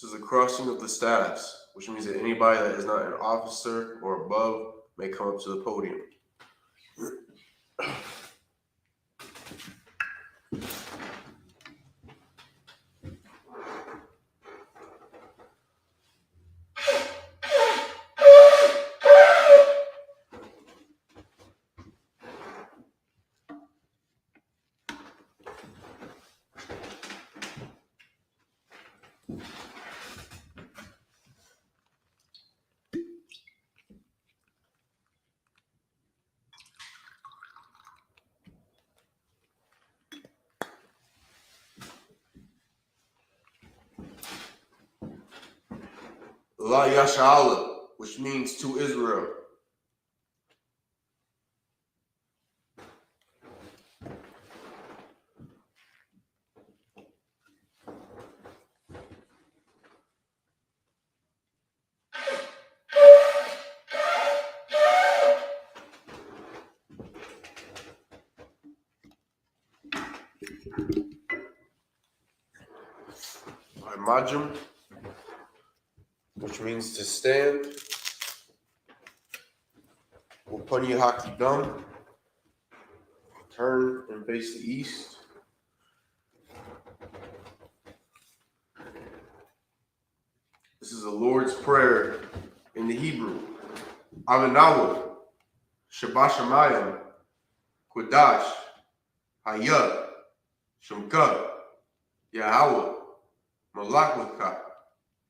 is the crossing of the staffs, which means that anybody that is not an officer or above may come up to the podium. La Yasha'Allah, which means to Israel. Majum, which means to stand. Upani Haki Dum, turn and face the east. This is the Lord's Prayer in the Hebrew. Avinawa, Shabashamayim, Quadash, Hayah, Shumka, Yahweh, Malakwaka,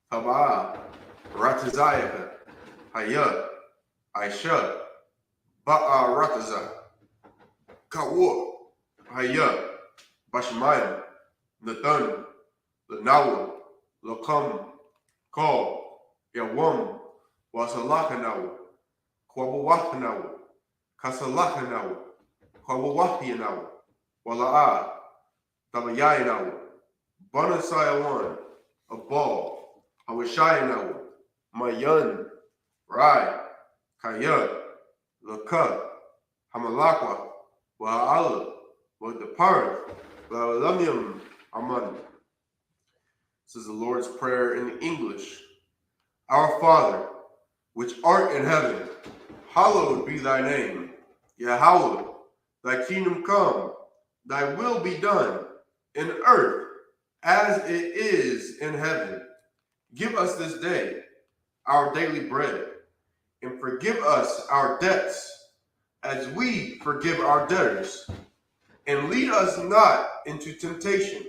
Tabaa, Ratazayaka, Hayah, Aisha, Ba'a Rataza, Kawa, Hayah, Bashamayim, Nathan, Lanawa, Lakam, Call, Yawam, Wasalakanawa, Kwabawakanawa, Kasalakanawa, Kwabawahinawa, Wala'a, Tabayayanawa, Banasayawan, Abal, Hawashayanawa, Mayan, Rai, Kaya, Laka, Hamalakwa, Wa'ala, Wadapar, La'alamium, Aman. This is the Lord's Prayer in English. Our Father, which art in heaven, hallowed be thy name. Yahweh, thy kingdom come, thy will be done, in earth as it is in heaven. Give us this day our daily bread, and forgive us our debts, as we forgive our debtors. And lead us not into temptation,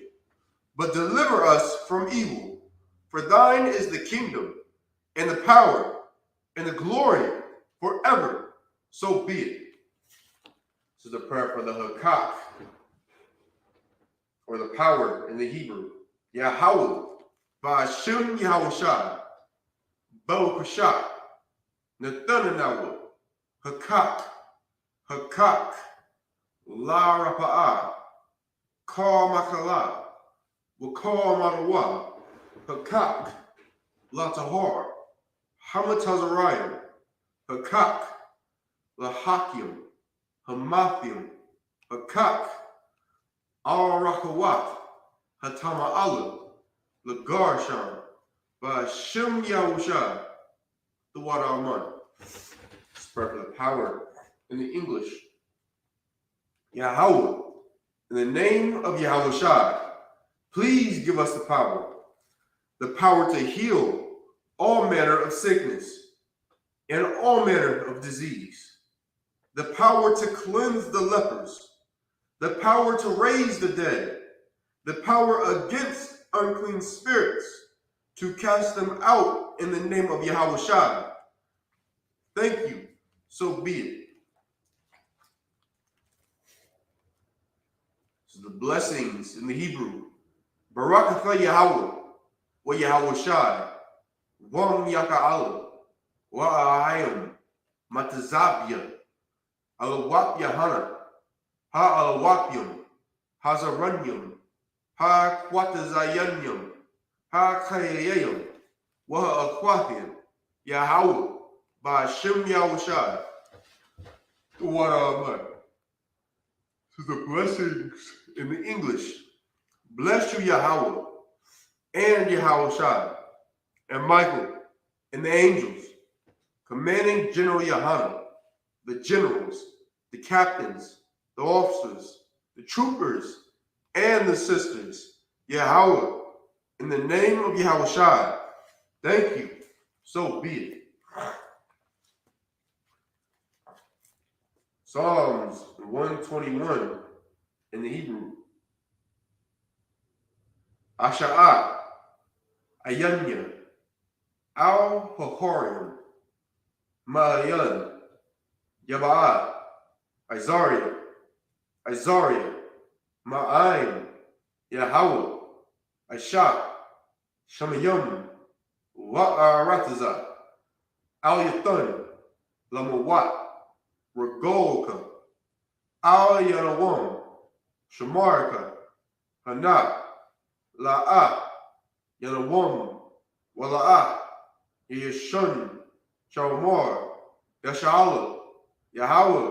but deliver us from evil. For thine is the kingdom, and the power, and the glory forever. So be it. This is the prayer for the Hakak, or the power in the Hebrew. Yahweh, Ba'ashim Yahushai, Bo-Kashak, Nathananawa, Hakak, Hakak, La Rapa'ah, Ka Makala, Wakal Madawa, Hakak, La Tahar, Hamatazarayim, Hakak, La Hakim, Hamathium, Hakak, Al Rakawat, Hatama Alu, Lagarshan, Bashim Yahusha, the Wada Aman. Prayer for the power in the English. Yahweh, in the name of Yahushai, please give us the power to heal all manner of sickness and all manner of disease, the power to cleanse the lepers, the power to raise the dead, the power against unclean spirits, to cast them out in the name of Yahushua. Thank you, so be it. So the blessings in the Hebrew. Barakatha Yahweh, wa Yahushua, Wam Yaka'ala, wa Ahayim, Matazabya, Alawap Yahana, Ha Alawapyum, Hazaranyum, Ha Quatazayanyum, Ha Kayayum, Waha Aquathium, Yahweh, Ba'ashim Yahushai. What am So the blessings in the English. Bless you, Yahweh, and Yahushai, and Michael, and the angels, commanding General Yohanan, the generals, the captains, the officers, the troopers, and the sisters, Yahweh, in the name of Yahushua, thank you, so be it. Psalms 121 in the Hebrew. Asha'ah, Ayanya, Al Hohorim, Ma'ayan, Yaba'ah, Isaiah, Ma'aim, Yahweh, Aishah, Shamayim, Wa'arataza, Al Yathan, Lamawat, Regolka, Al Yanawam, Shamarka, Hana, La'ah, Yanawam, Wala'ah, Yeshun, Shamar, Yasha'ala, Yahweh,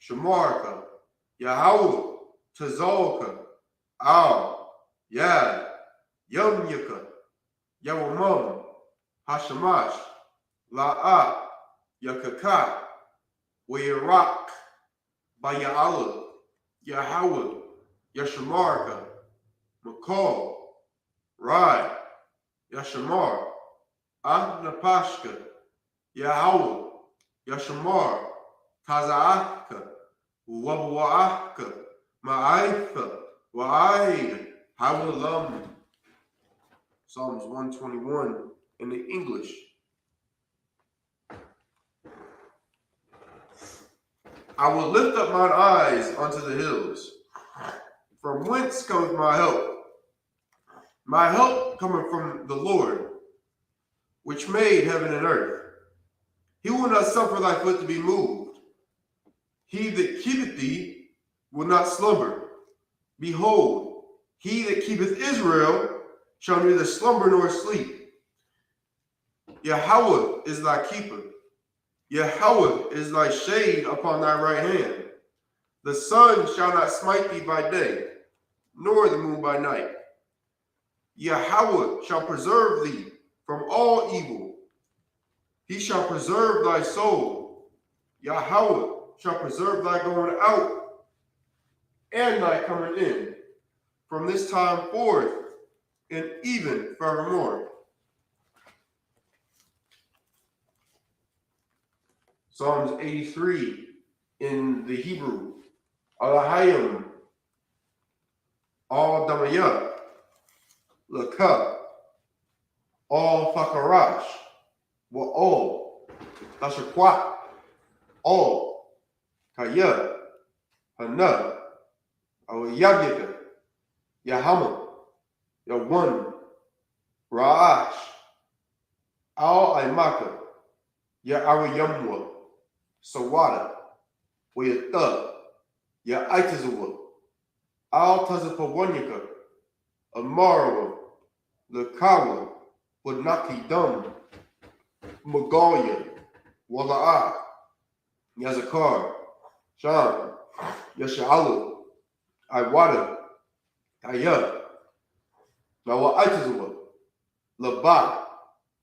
Shamarka, Yahweh, Tazolka, Al, Yad, Yumyaka, Yawamam, Hashamash, La'ah, Yakaka, Wayarak, Baya'ala, Yahweh, Yashamarka, Makal, Rai, Yashamar, Ahnapashka, Yahweh, Yashamar, Taza'aka, Wabwa'aka, Ma'aitha, Wa'aid, Hawalam. Psalms 121 in the English. I will lift up mine eyes unto the hills. From whence cometh my help? My help cometh from the Lord, which made heaven and earth. He will not suffer thy foot to be moved. He that keepeth thee will not slumber. Behold, he that keepeth Israel shall neither slumber nor sleep. Yahweh is thy keeper. Yahweh is thy shade upon thy right hand. The sun shall not smite thee by day, nor the moon by night. Yahweh shall preserve thee from all evil. He shall preserve thy soul. Yahweh shall preserve thy going out and thy coming in from this time forth and even forevermore. Psalms 83 in the Hebrew. Alahayim, Al Damayah, Lakah, Al Fakarash, Wa'ol, Tashakwat, Al, Kaya, Hana, Awayagika, Yahama, Yawan, Ra'ash, Al Aimaka, Ya'awayamwa, Sawada, Wayatha, Ya'aitazawa, Al Tazapawanyaka, Amarawa, Lakawa, Wadnaki Dum, Magalia, Wala'ah, Yazakar, Sham, Yasha'alu, Iwada, Kaya, Nawa'aitazawa, Labak,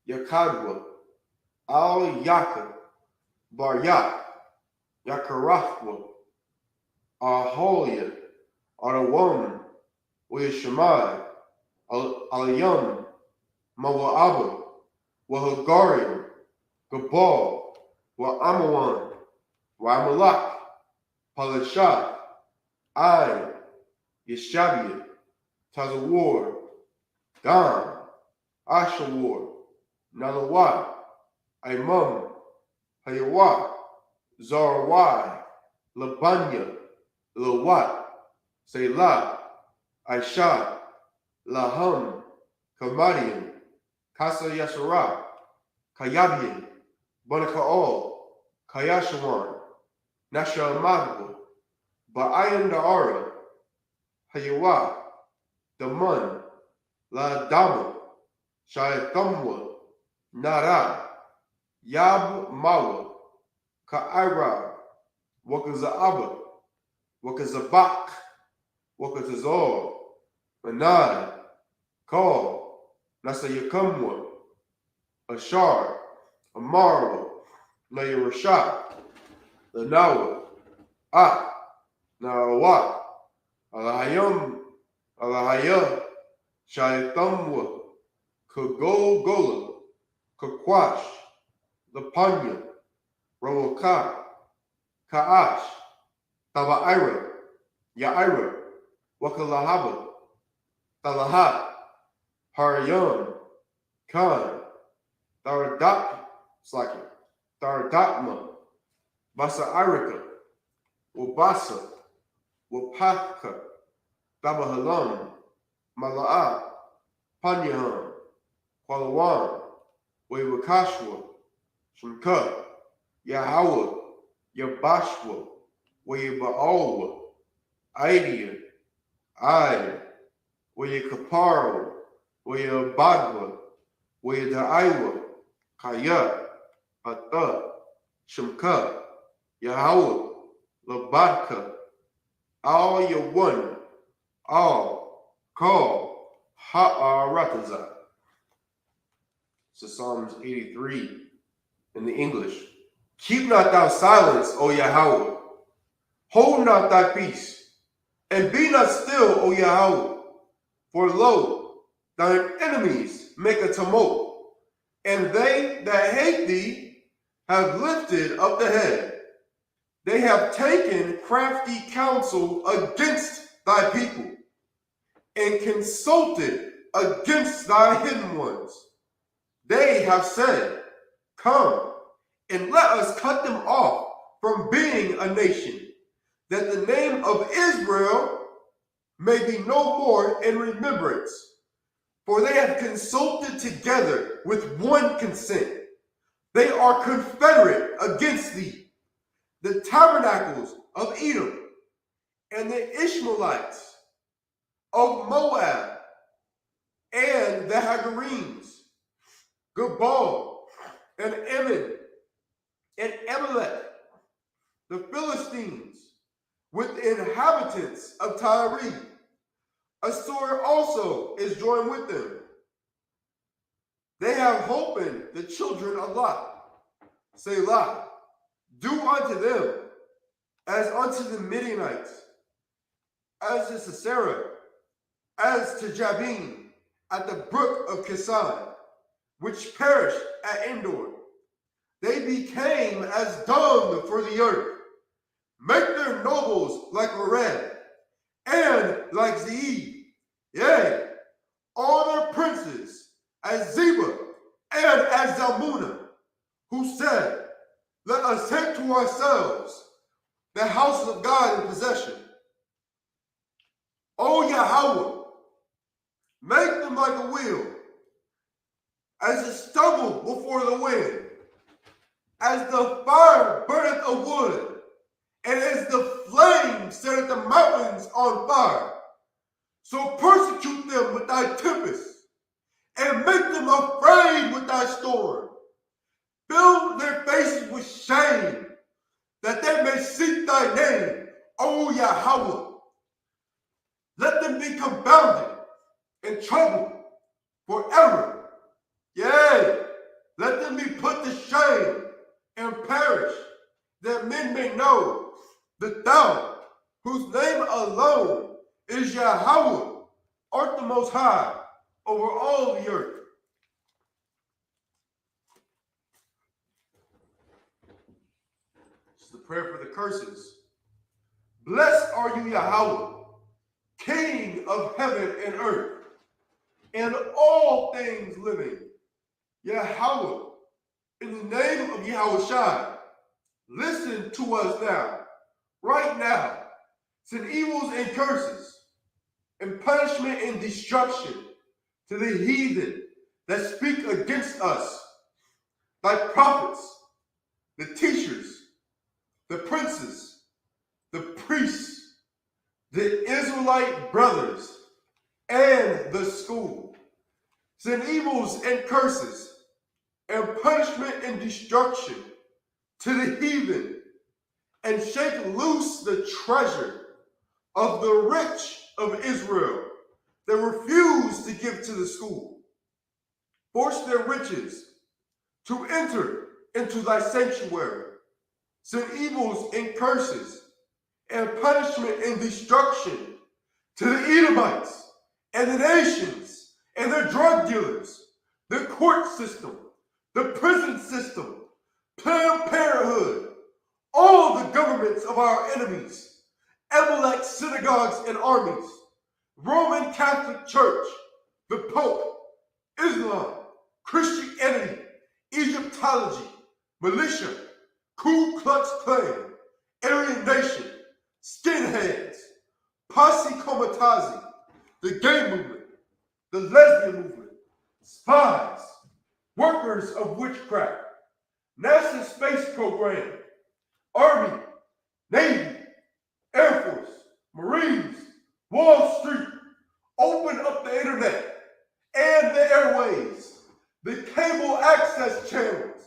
Yakagwa, Al Yaka, Baryak, Yakarafwa, Aholia, Arawam, Wayashamai, Alayam, Mawa'aba, Wahagarim, Gabal, Wa'amawan, Wa'amalak, Palashah, Ain, Yeshabia, Tazawar, Dan, Ashawar, Nalawat, Imam, Hayawat, Zarawai, Labanya, Lawat, Selah, Aisha, Laham, Kamadian, Kasa Yasara, Kayabian, Bonakaol, Kayashawan, Nasha Ba'ayan Da'ara, Hayawat, Daman, La Dama, Shayathamwa, Nara, Yab Mawa, Ka'ira, Wakaza'aba, Wakazabak, Wakazazor, Manad, Call, Nasayakamwa, Ashar, Amaro, Nayarashah, Lanawa, Narawat, Alahayam, Alahaya, Shaithamwa, Kagogola, Kakwash, Lapanya, Rawaka, Kaash, Tabaira, Yaira, Wakalahaba, Talahat, Harayan, Khan, Tharadakma, Basairika, Wabasa, Wapaka, Tabahalam, Mala'a, Panyahan, Qualawan, Wawakashwa, Shemka, Yahweh, Yabashwa, Wayabaalwa, Idea, Ida, Wayakaparo, Wayabadwa, Wayadaiwa, Kaya, Ata, Shemka, Yahweh, Labadka, all your one, all, call, Ha'aratazah. So Psalms 83 in the English. Keep not thou silence, O Yahweh. Hold not thy peace, and be not still, O Yahweh. For lo, thine enemies make a tumult, and they that hate thee have lifted up the head. They have taken crafty counsel against thy people, and consulted against thy hidden ones. They have said, come, and let us cut them off from being a nation, that the name of Israel may be no more in remembrance. For they have consulted together with one consent. They are confederate against thee, the tabernacles of Edom, and the Ishmaelites of Moab, and the Hagarenes, Gebal, and Ammon, and Amalek, the Philistines, with the inhabitants of Tyre. Assur also is joined with them. They have holpen the children of Lot. Selah, do unto them as unto the Midianites, as to Sisera, as to Jabin at the brook of Kisan, which perished at Endor. They became as dung for the earth. Make their nobles like Oreb, and like Zeeb, yea, all their princes as Zeba and as Zalmunna, who said, let us take to ourselves the house of God in possession. O Yahweh, make them like a wheel, as a stubble before the wind, as the fire burneth a wood, and as the flame setteth the mountains on fire. So persecute them with thy tempest, and make them afraid with thy storm. Fill their faces with shame, that they may seek thy name, O Yahweh. Let them be confounded and troubled forever. Yea, let them be put to shame and perish, that men may know that thou, whose name alone is Yahweh, art the most high over all the earth. This is the prayer for the curses. Blessed are you, Yahweh, King of heaven and earth, and all things living. Yahweh, in the name of Yahushua, listen to us now, right now. Send evils and curses, and punishment and destruction to the heathen that speak against us, thy prophets, the teachers, the princes, the priests, the Israelite brothers, and the school. Send evils and curses, and punishment and destruction to the heathen, and shake loose the treasure of the rich of Israel that refuse to give to the school. Force their riches to enter into thy sanctuary. Send evils and curses, and punishment and destruction to the Edomites and the nations and the drug dealers, the court system, the prison system, Planned Parenthood, all the governments of our enemies, Amalek synagogues and armies, Roman Catholic Church, the Pope, Islam, Christianity, Egyptology, militia, Ku Klux Klan, Aryan Nation, skinheads, Posse Comitazi, the gay movement, the lesbian movement, spies, workers of witchcraft, NASA space program, Army, Navy, Air Force, Marines, Wall Street, open up the internet and the airways, the cable access channels,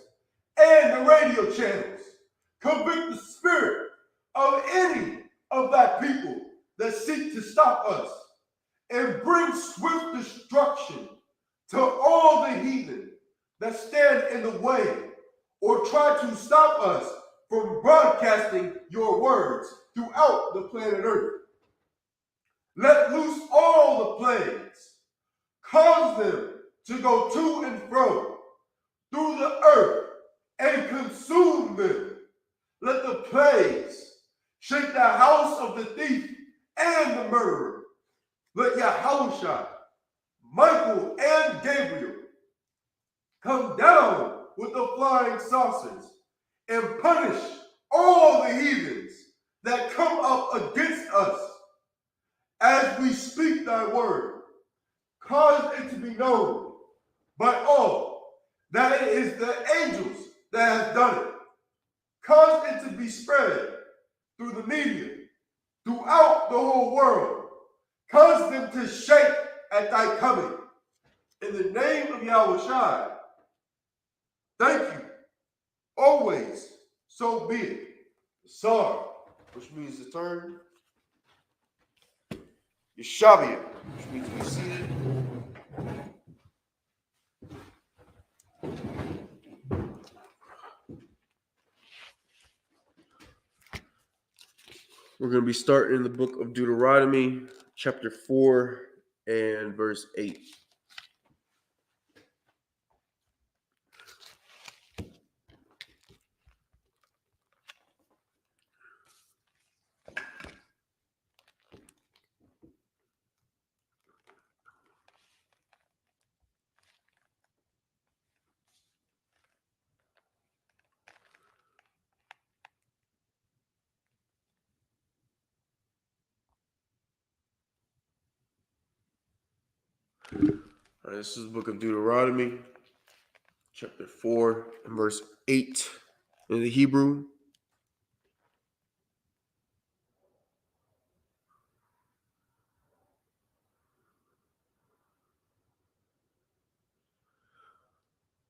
and the radio channels. Convict the spirit of any of thy people that seek to stop us, and bring swift destruction to all the heathen that stand in the way or try to stop us from broadcasting your words throughout the planet Earth. Let loose all the plagues, cause them to go to and fro through the earth and consume them. Let the plagues shake the house of the thief and the murderer. Let Yahushua, Michael, and Gabriel come down with the flying saucers and punish all the heathens that come up against us as we speak thy word. Cause it to be known by all that it is the angels that have done it. Cause it to be spread through the media, throughout the whole world. Cause them to shake at thy coming. In the name of Yahushua, thank you. Always, so be it. Sar, which means to turn. Yeshavia, which means to be seated. We're going to be starting in the book of Deuteronomy, chapter 4 and verse 8. All right, this is the book of Deuteronomy, chapter 4 and verse 8 in the Hebrew.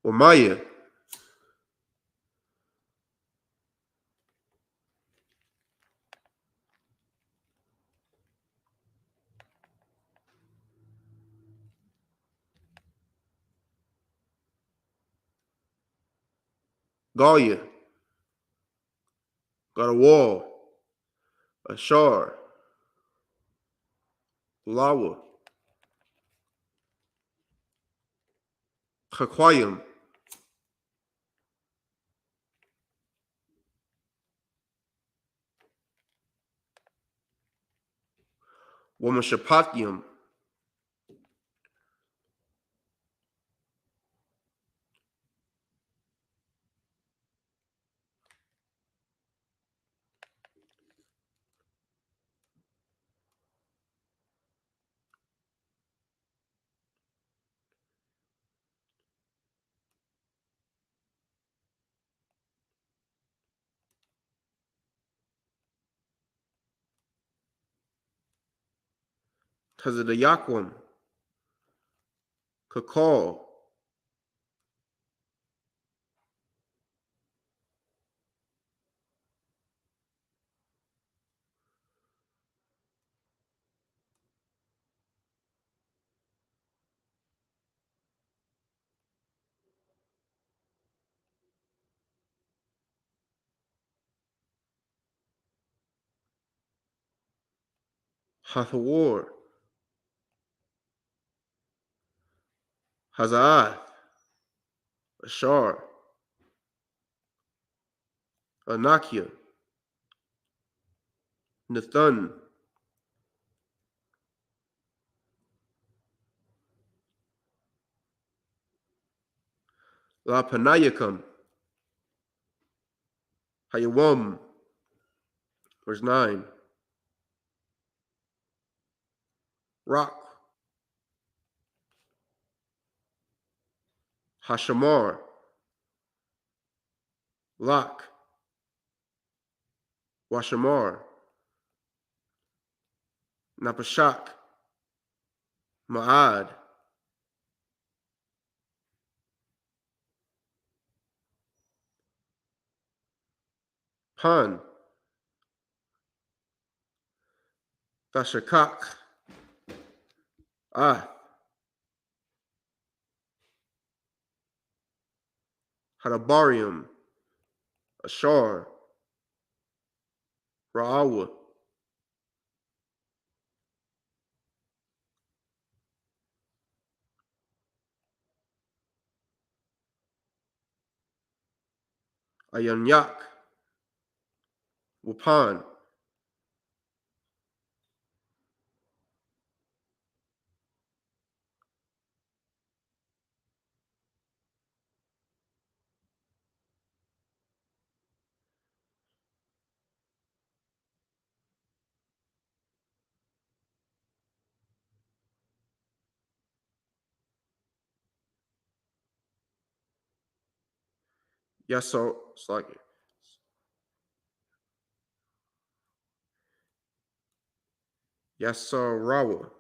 Omaya. Galia. Got a wall. Ashar. Lawa. Chakwayim. Wamashapatium. Tazadayakwam. Kakal. Hathawar, Hazaath, Ashar, Anakia, Nathan, La Panayakam, Hayawam, verse 9, Rock, Hashamar, Lak, Washamar, Napashak, Ma'ad, Pan, Vashakak, Ath, Hadabarium, Ashar, Ra'awa, Ayanyak, Wapan, Yaso, it's like Yasarawa,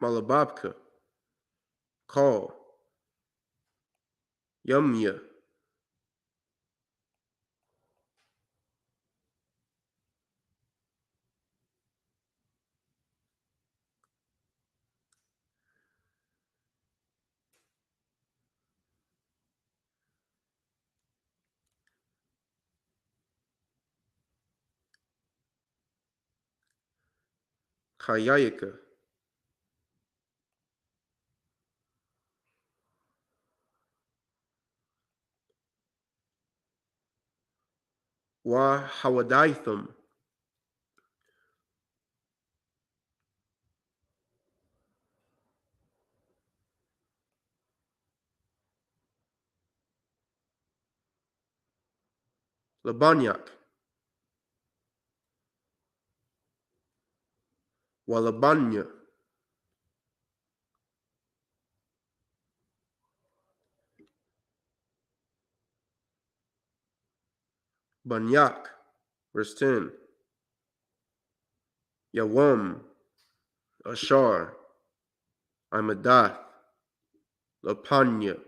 Malababka, Call, Yumya, Kayayaka, Wa Hawadaitham, Labanyak, Walabanya, Banyak, verse 10, Yawam, Ashar, Imadath, Lapanya,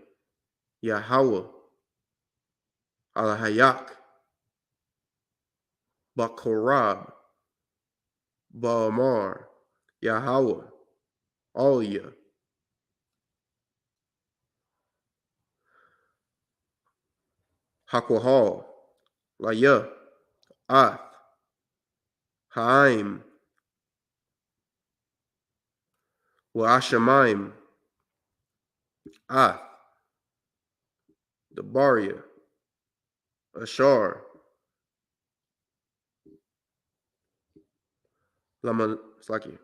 Yahweh, Alahayak, Bakorab, Baamar, Yahweh, Alia, Hakwahal, Laya, Ath, Haim, Waashamaim, Ath, Dabaria, Ashar, Lama Slaki,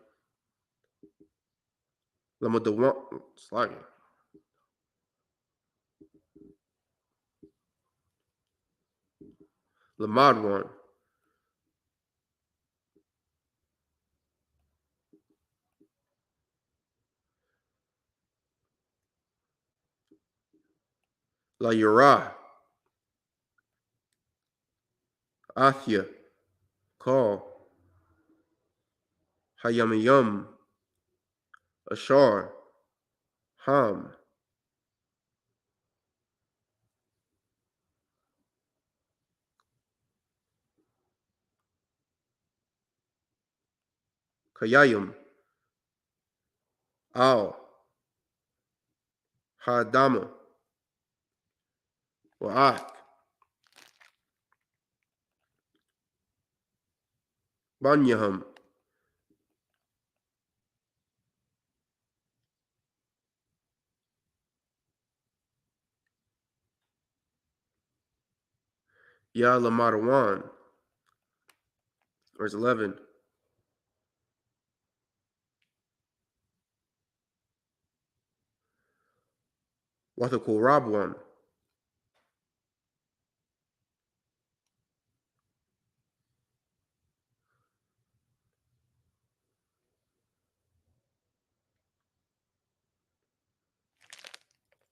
Lama Dewan Slaki, Lamadwan, La Yura, Athia, Call, Hayamayum, Ashar, Ham, Kayayum, Al, Hadama, Wa'ak. Banyahum. Ya Lamadawan. Verse 11. Wathakul Rabwan.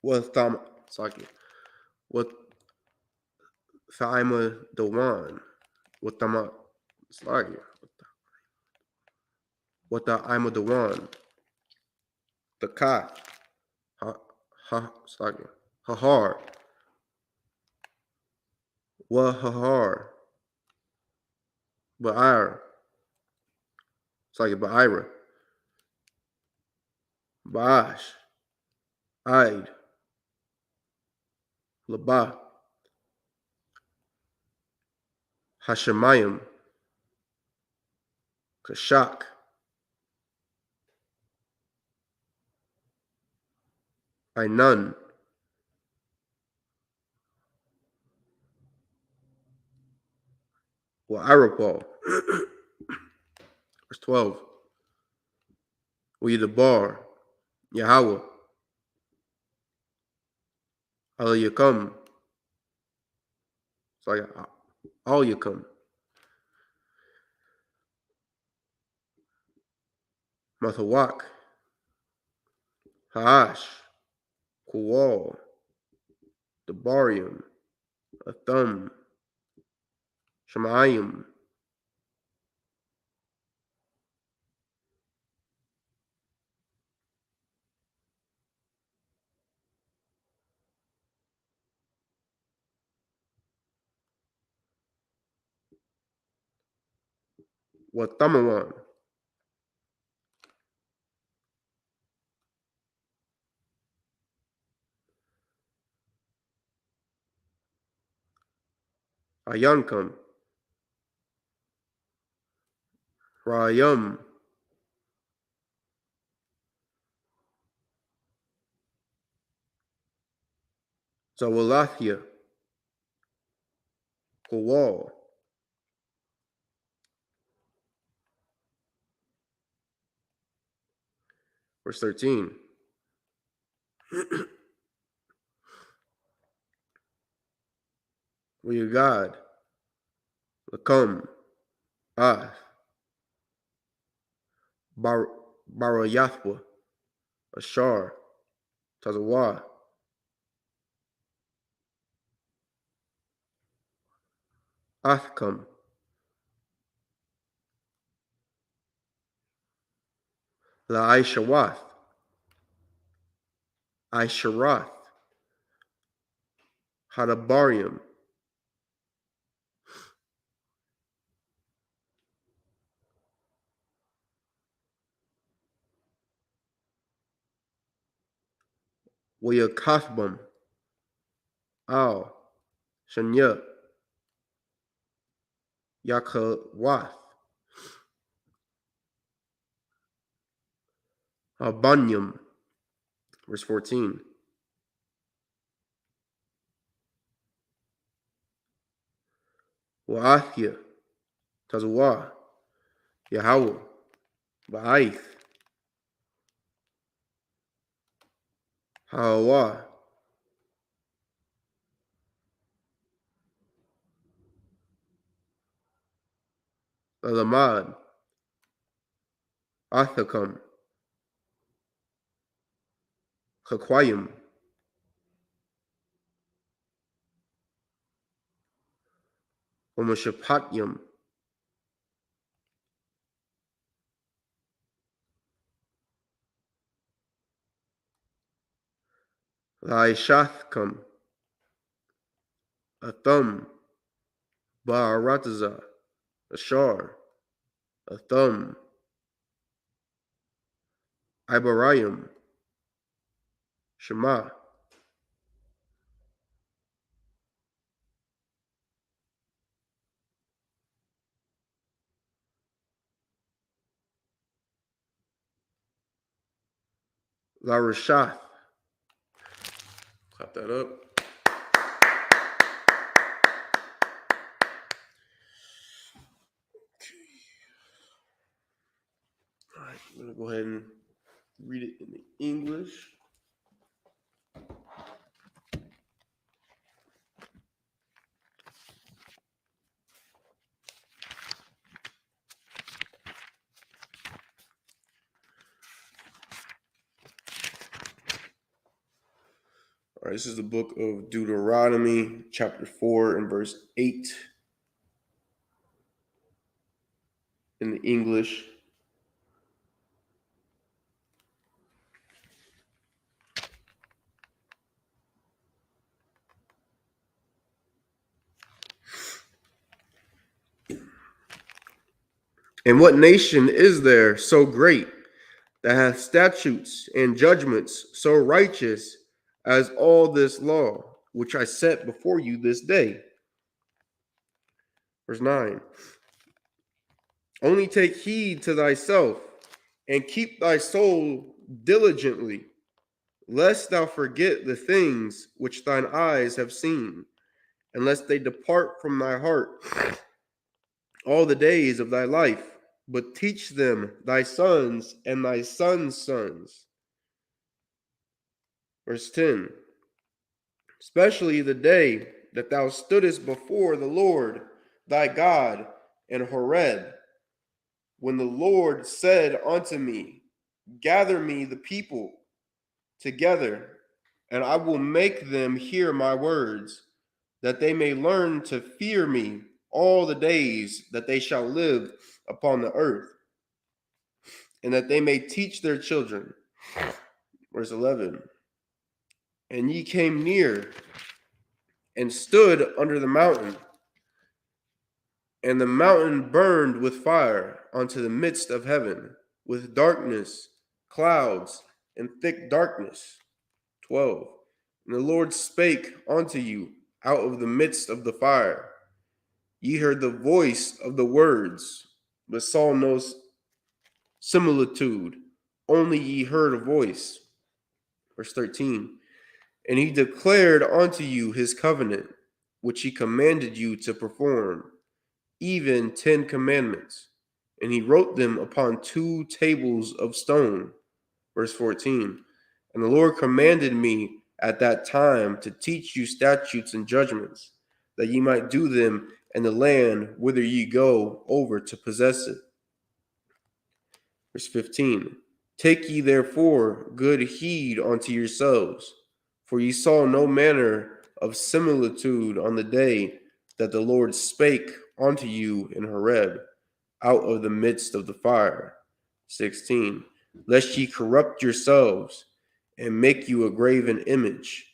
Watham. Saki. What Thaima Dawan. Wathama. Saki. Watha Ima Dawan. The Ka. Saki. Hahar. Wahahar. Ba'ir. Saki Ba'ira. Ba'ash. Aid. Labah. Hashemayim. Kashak. Ainun. Wa'arapal. Verse 12. Weedabar. Yahweh. Alayakam. It's like all you come. Mathawak. Haash. Kuwal. Debarium. Athum. Shemayim. Wathamawan. Ayankam. Rayam. Zawalathia. Kuwal. Verse 13. We are God. Lakum. Ah. Barayathwa. Ashar. Tazawah. Athkam. La Aishawath. Aisharath. Hadabarium. Wayakathbam. Al. Shanya. Yakawath. Abanyam. Verse 14. Wa'athia. Tazawah. Yahweh. Ba'aith. Hawah. Alamad. Athakam. Kakwayim. Umashapatyam. Laishathkam. Athum. Ba'arataza. Ashar. Athum. Ibarayim. Shema. Larushath. Clap that up. All right, I'm going to go ahead and read it in English. All right, this is the book of Deuteronomy, chapter 4 and verse 8 in the English. And what nation is there so great that hath statutes and judgments so righteous as all this law, which I set before you this day? Verse 9. Only take heed to thyself, and keep thy soul diligently, lest thou forget the things which thine eyes have seen, and lest they depart from thy heart all the days of thy life, but teach them thy sons and thy sons' sons. Verse 10. Especially the day that thou stoodest before the Lord thy God in Horeb, when the Lord said unto me, gather me the people together, and I will make them hear my words, that they may learn to fear me all the days that they shall live upon the earth, and that they may teach their children. Verse 11. And ye came near and stood under the mountain, and the mountain burned with fire unto the midst of heaven, with darkness, clouds, and thick darkness. 12. And the Lord spake unto you out of the midst of the fire. Ye heard the voice of the words, but saw no similitude, only ye heard a voice. Verse 13. And he declared unto you his covenant, which he commanded you to perform, even 10 commandments, and he wrote them upon 2 tables of stone. Verse 14. And the Lord commanded me at that time to teach you statutes and judgments, that ye might do them in the land whither ye go over to possess it. Verse 15. Take ye therefore good heed unto yourselves, for ye saw no manner of similitude on the day that the Lord spake unto you in Horeb, out of the midst of the fire. 16. Lest ye corrupt yourselves, and make you a graven image,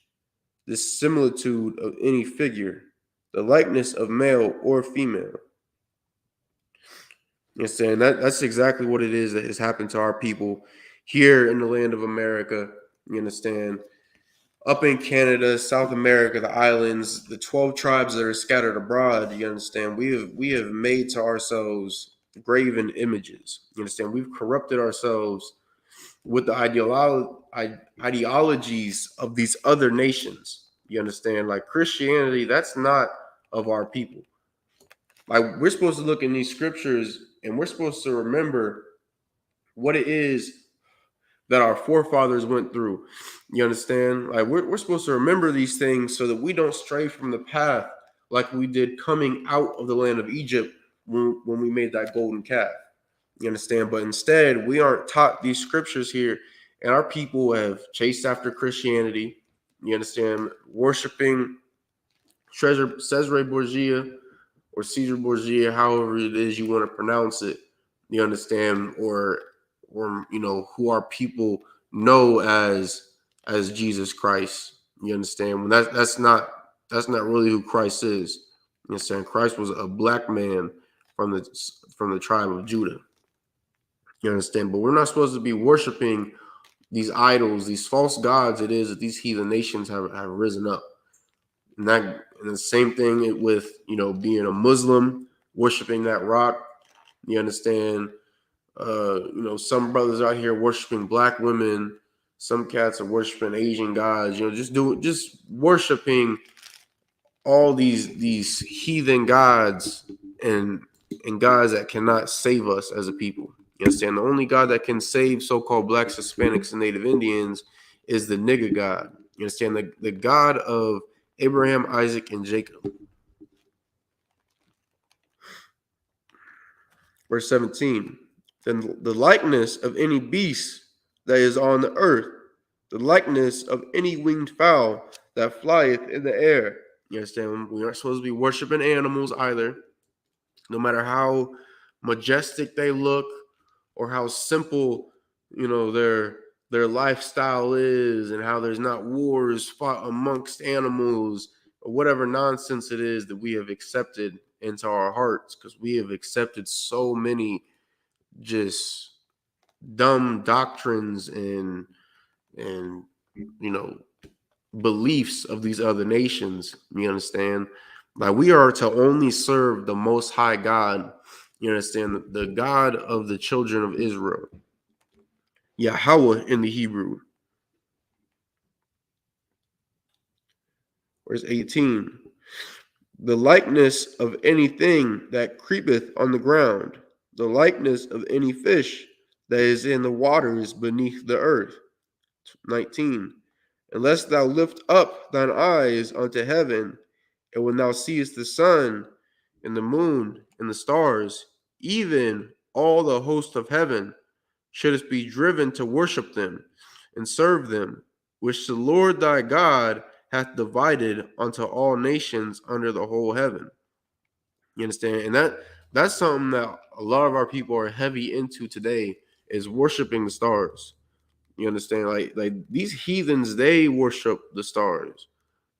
the similitude of any figure, the likeness of male or female. You're saying that's exactly what it is that has happened to our people here in the land of America. You understand? Up in Canada, South America, the islands, the 12 tribes that are scattered abroad, you understand, we have made to ourselves graven images. You understand? We've corrupted ourselves with the ideologies of these other nations. You understand? Like Christianity, that's not of our people. Like we're supposed to look in these scriptures and we're supposed to remember what it is that our forefathers went through. You understand? Like we're supposed to remember these things so that we don't stray from the path like we did coming out of the land of Egypt when we made that golden calf. You understand? But instead, we aren't taught these scriptures here, and our people have chased after Christianity. You understand? Worshiping Cesare Borgia or Caesar Borgia, however it is you want to pronounce it. You understand? Or you know, who our people know as Jesus Christ. You understand? When that's not really who Christ is. You understand? Christ was a black man from the tribe of Judah. You understand? But we're not supposed to be worshiping these idols, these false gods it is that these heathen nations have risen up. And the same thing with, you know, being a Muslim, worshiping that rock. You understand? You know, some brothers out here worshiping black women, Some cats are worshiping Asian gods, just worshiping all these heathen gods and gods that cannot save us as a people. You understand? The only God that can save so-called blacks, Hispanics, and Native Indians is the nigga God. You understand? The God of Abraham, Isaac, and Jacob. Verse 17. Then the likeness of any beast that is on the earth, the likeness of any winged fowl that flieth in the air. You understand? We aren't supposed to be worshiping animals either, no matter how majestic they look or how simple, their lifestyle is, and how there's not wars fought amongst animals or whatever nonsense it is that we have accepted into our hearts, because we have accepted so many just dumb doctrines and beliefs of these other nations. You understand? Like, we are to only serve the Most High God. You understand? The God of the children of Israel, Yahweh in the Hebrew. Verse 18. The likeness of anything that creepeth on the ground, the likeness of any fish that is in the waters beneath the earth. 19. Unless thou lift up thine eyes unto heaven, and when thou seest the sun and the moon and the stars, even all the host of heaven, shouldst be driven to worship them and serve them, which the Lord thy God hath divided unto all nations under the whole heaven. You understand? And that's something that a lot of our people are heavy into today, is worshiping the stars. You understand? Like these heathens, they worship the stars.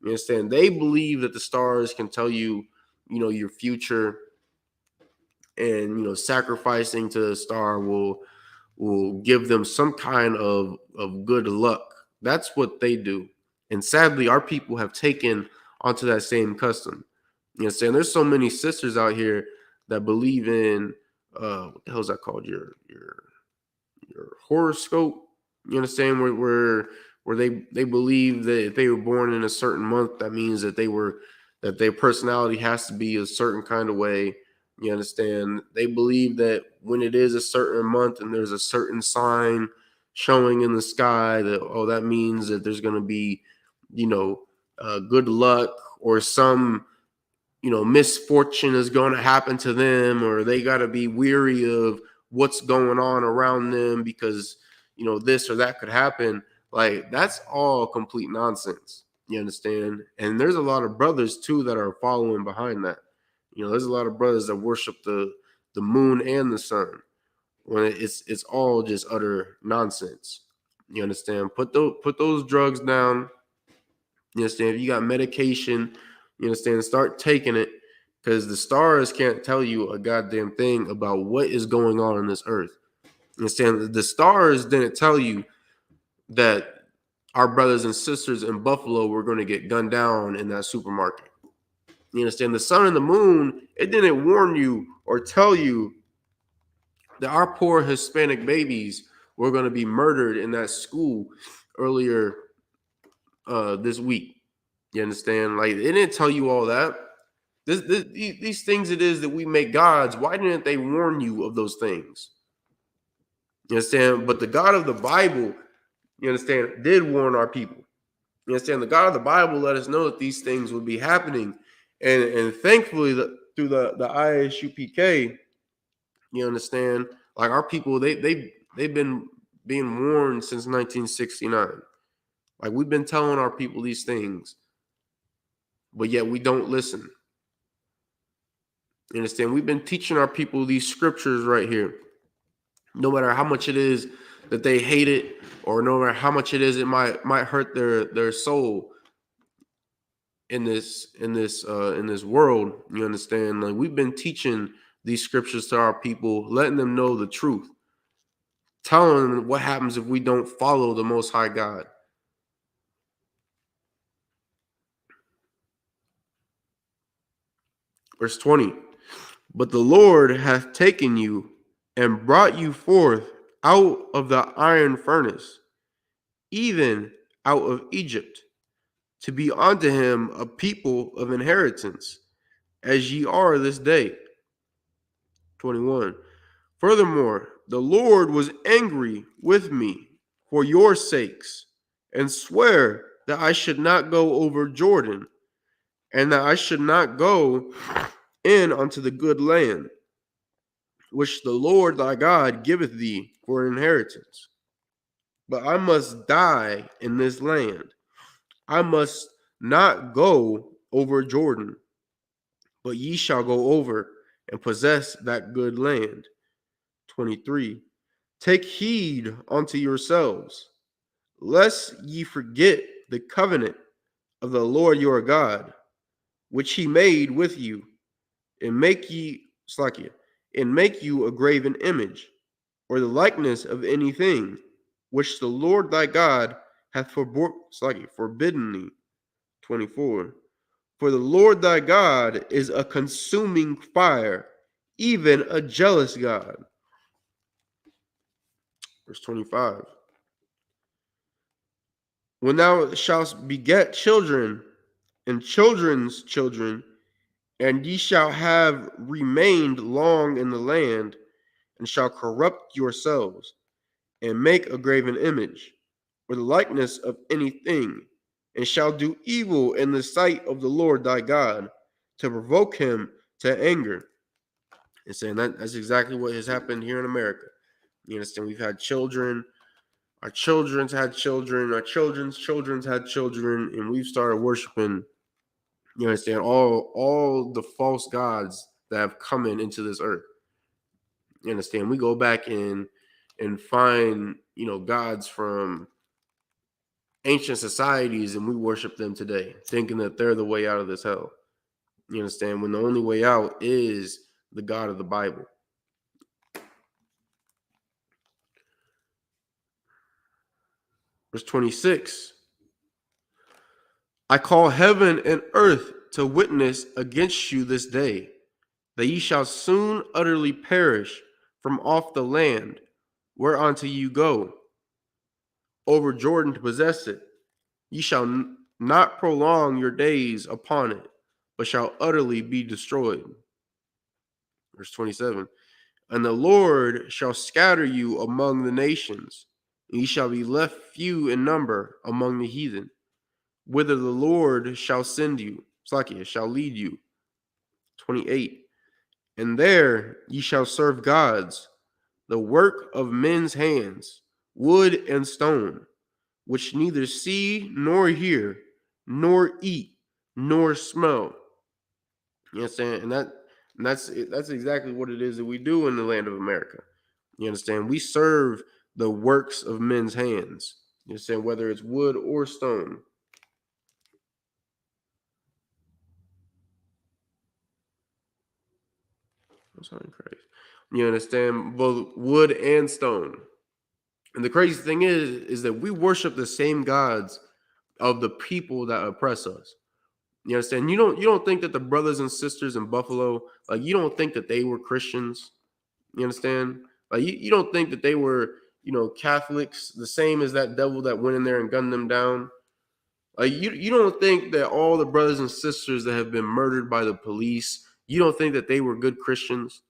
You understand? They believe that the stars can tell you, your future, and sacrificing to the star will give them some kind of good luck. That's what they do. And sadly, our people have taken onto that same custom. You understand? There's so many sisters out here that believe in what the hell is that called? Your horoscope. You understand? Where they believe that if they were born in a certain month, that means that their personality has to be a certain kind of way. You understand? They believe that when it is a certain month and there's a certain sign showing in the sky, that means that there's going to be, good luck, or some, misfortune is going to happen to them, or they got to be weary of what's going on around them because, this or that could happen. Like, that's all complete nonsense. You understand? And there's a lot of brothers too that are following behind that. There's a lot of brothers that worship the moon and the sun, when it's all just utter nonsense. You understand? Put those drugs down. You understand? If you got medication, you understand, start taking it, because the stars can't tell you a goddamn thing about what is going on this earth. You understand? The stars didn't tell you that our brothers and sisters in Buffalo were going to get gunned down in that supermarket. You understand? The sun and the moon, it didn't warn you or tell you that our poor Hispanic babies were going to be murdered in that school earlier this week. You understand? Like, it didn't tell you all that. These things it is that we make gods. Why didn't they warn you of those things? You understand? But the God of the Bible, you understand, did warn our people. You understand? The God of the Bible let us know that these things would be happening. And thankfully, through the ISUPK, you understand, like, our people, they've been being warned since 1969. Like, we've been telling our people these things, but yet we don't listen. You understand? We've been teaching our people these scriptures right here. No matter how much it is that they hate it, or no matter how much it is it might hurt their soul in this world. You understand? Like, we've been teaching these scriptures to our people, letting them know the truth, telling them what happens if we don't follow the Most High God. Verse 20. But the Lord hath taken you and brought you forth out of the iron furnace, even out of Egypt, to be unto him a people of inheritance, as ye are this day. 21. Furthermore, the Lord was angry with me for your sakes, and swear that I should not go over Jordan, and that I should not go in unto the good land, which the Lord thy God giveth thee for an inheritance. But I must die in this land. I must not go over Jordan, but ye shall go over and possess that good land. 23. Take heed unto yourselves, lest ye forget the covenant of the Lord your God, which he made with you, and make you a graven image, or the likeness of anything which the Lord thy God hath forbidden thee. 24. For the Lord thy God is a consuming fire, even a jealous God. Verse 25. When thou shalt beget children and children's children, and ye shall have remained long in the land, and shall corrupt yourselves, and make a graven image, or the likeness of anything, and shall do evil in the sight of the Lord thy God, to provoke him to anger. And saying that's exactly what has happened here in America. You understand? We've had children, our children's had children, our children's had children, and we've started worshiping, you understand, all the false gods that have come into this earth. You understand? We go back and find, gods from ancient societies, and we worship them today, thinking that they're the way out of this hell. You understand? When the only way out is the God of the Bible. Verse 26. I call heaven and earth to witness against you this day, that ye shall soon utterly perish from off the land whereunto you go over Jordan to possess it. Ye shall not prolong your days upon it, but shall utterly be destroyed. Verse 27. And the Lord shall scatter you among the nations, and ye shall be left few in number among the heathen, whither the Lord shall send you, shall lead you. 28. And there ye shall serve gods, the work of men's hands, wood and stone, which neither see nor hear, nor eat, nor smell. You understand? And that's exactly what it is that we do in the land of America. You understand? We serve the works of men's hands. You understand? Whether it's wood or stone. I'm sorry, crazy. You understand? Both wood and stone. And the crazy thing is that we worship the same gods of the people that oppress us. You understand? You don't think that the brothers and sisters in Buffalo, like, you don't think that they were Christians. You understand? Like, you don't think that they were, Catholics, the same as that devil that went in there and gunned them down. Like, you don't think that all the brothers and sisters that have been murdered by the police, you don't think that they were good Christians?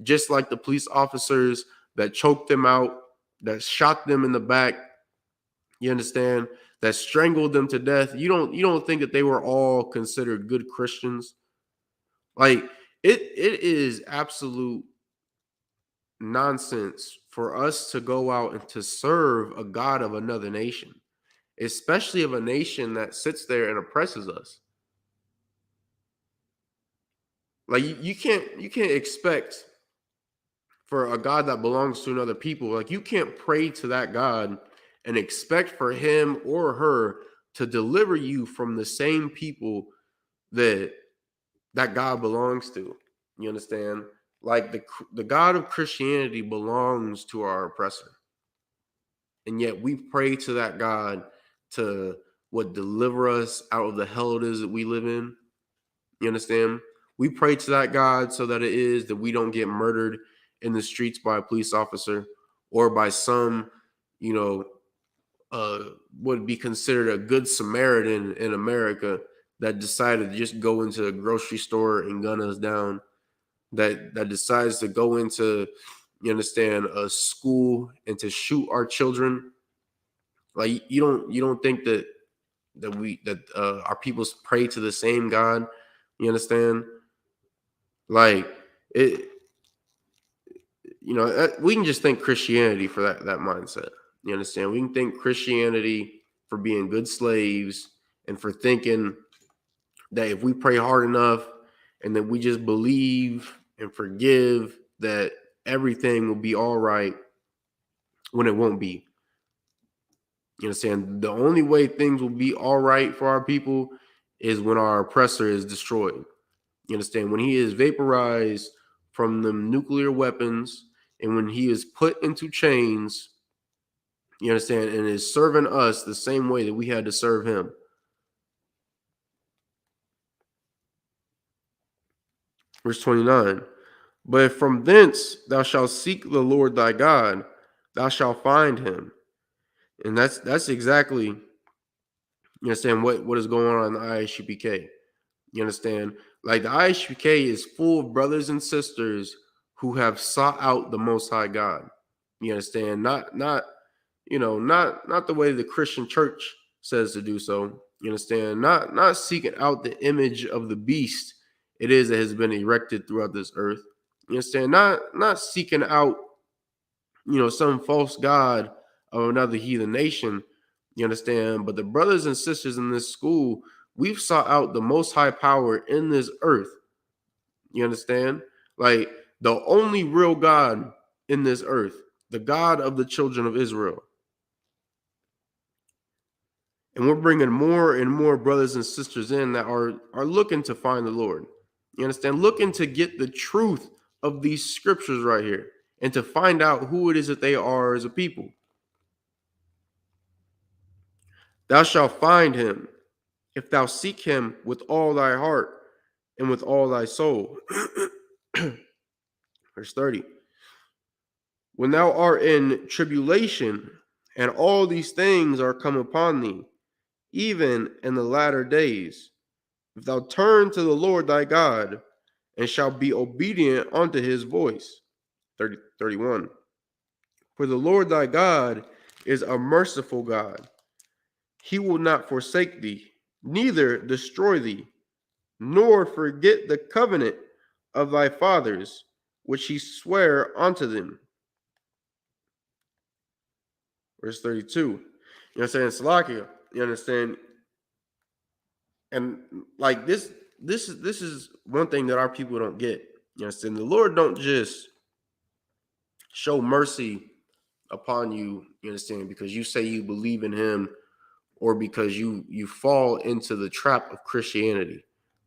Just like the police officers that choked them out, that shot them in the back, you understand, that strangled them to death. You don't think that they were all considered good Christians? Like, it is absolute nonsense for us to go out and to serve a god of another nation, especially of a nation that sits there and oppresses us. Like, you can't expect for a God that belongs to another people. Like, you can't pray to that God and expect for him or her to deliver you from the same people that God belongs to. You understand? Like, the God of Christianity belongs to our oppressor. And yet we pray to that God to deliver us out of the hell it is that we live in. You understand? We pray to that God so that it is that we don't get murdered in the streets by a police officer or by some, would be considered a good Samaritan in America that decided to just go into a grocery store and gun us down, that decides to go into, you understand, a school and to shoot our children. Like you don't think that our peoples pray to the same God? You understand? Like it, we can just thank Christianity for that mindset. You understand? We can thank Christianity for being good slaves and for thinking that if we pray hard enough and that we just believe and forgive, that everything will be all right, when it won't be. You understand? The only way things will be all right for our people is when our oppressor is destroyed. You understand? When he is vaporized from the nuclear weapons and when he is put into chains, you understand, and is serving us the same way that we had to serve him. Verse 29. But if from thence thou shalt seek the Lord thy God, thou shalt find him. And that's exactly, you understand, what is going on in the ISUPK. You understand? Like the ISUPK is full of brothers and sisters who have sought out the Most High God. You understand? Not the way the Christian church says to do so. You understand? Not seeking out the image of the beast it is that has been erected throughout this earth. You understand? Not seeking out, some false god of another heathen nation. You understand? But the brothers and sisters in this school, we've sought out the most high power in this earth. You understand? Like the only real God in this earth, the God of the children of Israel. And we're bringing more and more brothers and sisters in that are looking to find the Lord. You understand? Looking to get the truth of these scriptures right here and to find out who it is that they are as a people. Thou shalt find him if thou seek him with all thy heart and with all thy soul. Verse 30. When thou art in tribulation and all these things are come upon thee, even in the latter days, if thou turn to the Lord thy God and shalt be obedient unto his voice. 31. For the Lord thy God is a merciful God. He will not forsake thee, neither destroy thee, nor forget the covenant of thy fathers, which he sware unto them. Verse 32. You understand? Salakia, you understand? And like this is one thing that our people don't get. You understand? The Lord don't just show mercy upon you, you understand, because you say you believe in him or because you fall into the trap of Christianity.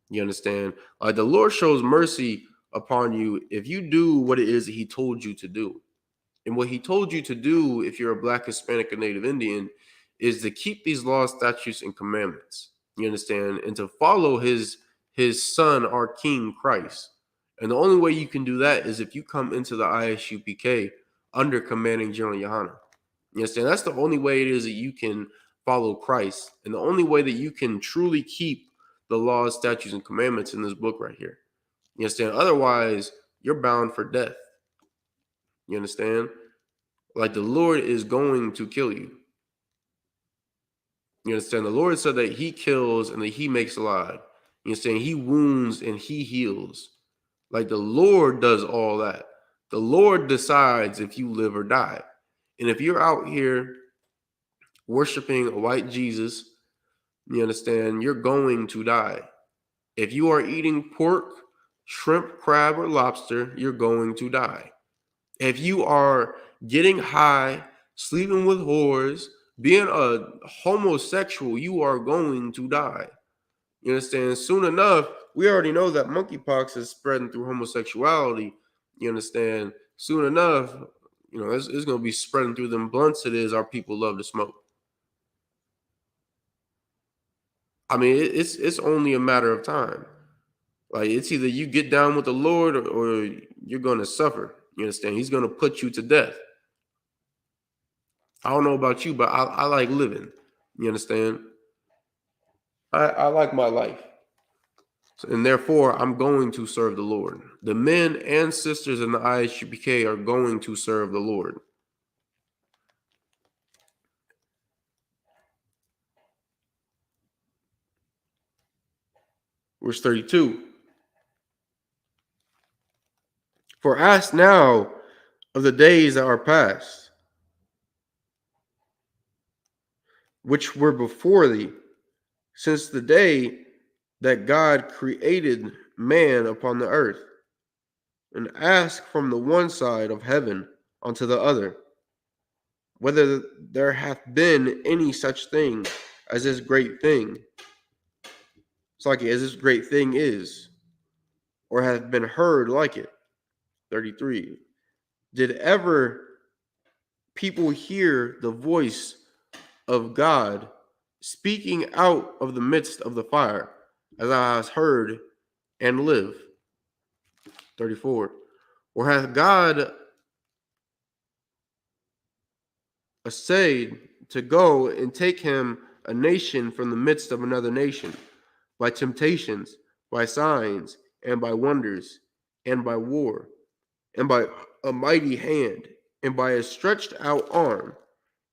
You understand? Like the Lord shows mercy upon you if you do what it is that he told you to do. And what he told you to do, if you're a Black, Hispanic, or Native Indian, is to keep these laws, statutes, and commandments. You understand? And to follow his son, our King Christ. And the only way you can do that is if you come into the ISUPK under commanding General Yohana. You understand? That's the only way it is that you can follow Christ. And the only way that you can truly keep the laws, statutes, and commandments in this book right here. You understand? Otherwise, you're bound for death. You understand? Like the Lord is going to kill you. You understand? The Lord said that he kills and that he makes alive. You understand? He wounds and he heals. Like the Lord does all that. The Lord decides if you live or die. And if you're out here worshiping a white Jesus, you understand, you're going to die. If you are eating pork, shrimp, crab, or lobster, you're going to die. If you are getting high, sleeping with whores, being a homosexual, you are going to die. You understand? Soon enough, we already know that monkeypox is spreading through homosexuality. You understand? Soon enough, it's going to be spreading through them blunts it is our people love to smoke. I mean, it's only a matter of time. Like it's either you get down with the Lord or you're going to suffer. You understand? He's going to put you to death. I don't know about you, but I like living. You understand? I like my life. And therefore, I'm going to serve the Lord. The men and sisters in the ISUPK are going to serve the Lord. Verse 32. For ask now of the days that are past, which were before thee, since the day that God created man upon the earth, and ask from the one side of heaven unto the other, whether there hath been any such thing as this great thing, it's like as this great thing is, or hath been heard like it. 33. Did ever people hear the voice of God speaking out of the midst of the fire, as thou hast heard and live? 34. Or hath God essayed to go and take him a nation from the midst of another nation, by temptations, by signs, and by wonders, and by war, and by a mighty hand, and by a stretched out arm,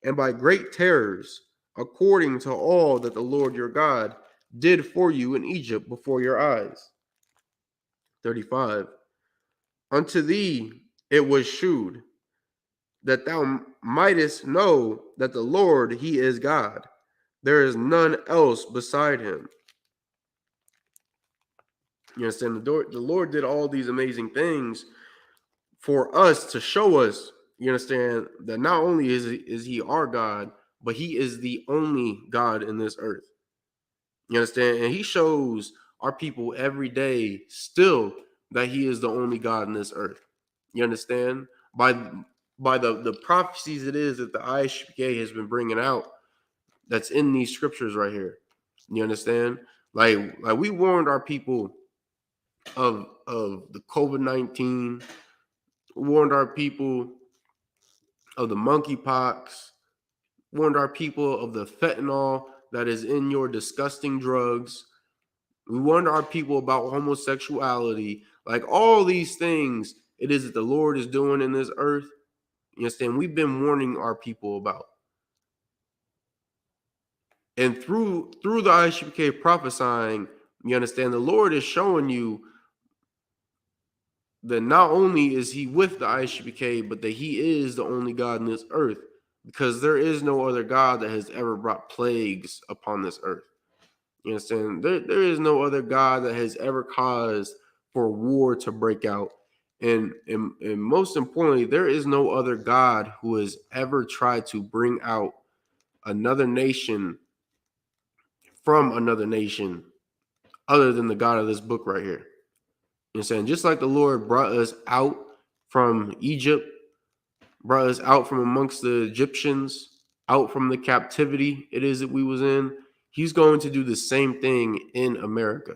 and by great terrors, according to all that the Lord your God did for you in Egypt before your eyes? 35. Unto thee it was shewed, that thou mightest know that the Lord, he is God. There is none else beside him. You understand? The Lord did all these amazing things for us to show us, you understand, that not only is he our God, but he is the only God in this earth. You understand? And he shows our people every day still that he is the only God in this earth. You understand? By the prophecies it is that the ISUPK has been bringing out, that's in these scriptures right here. You understand? Like we warned our people of the COVID-19, warned our people of the monkeypox, warned our people of the fentanyl that is in your disgusting drugs. We warned our people about homosexuality, like all these things it is that the Lord is doing in this earth. You understand? We've been warning our people about. And through the ISUPK prophesying, you understand, the Lord is showing you that not only is he with the ISUPK, but that he is the only God in this earth, because there is no other God that has ever brought plagues upon this earth. You understand? There is no other God that has ever caused for war to break out. And most importantly, there is no other God who has ever tried to bring out another nation from another nation other than the God of this book right here. You know what I'm saying? Just like the Lord brought us out from Egypt, brought us out from amongst the Egyptians, out from the captivity it is that we was in, he's going to do the same thing in America.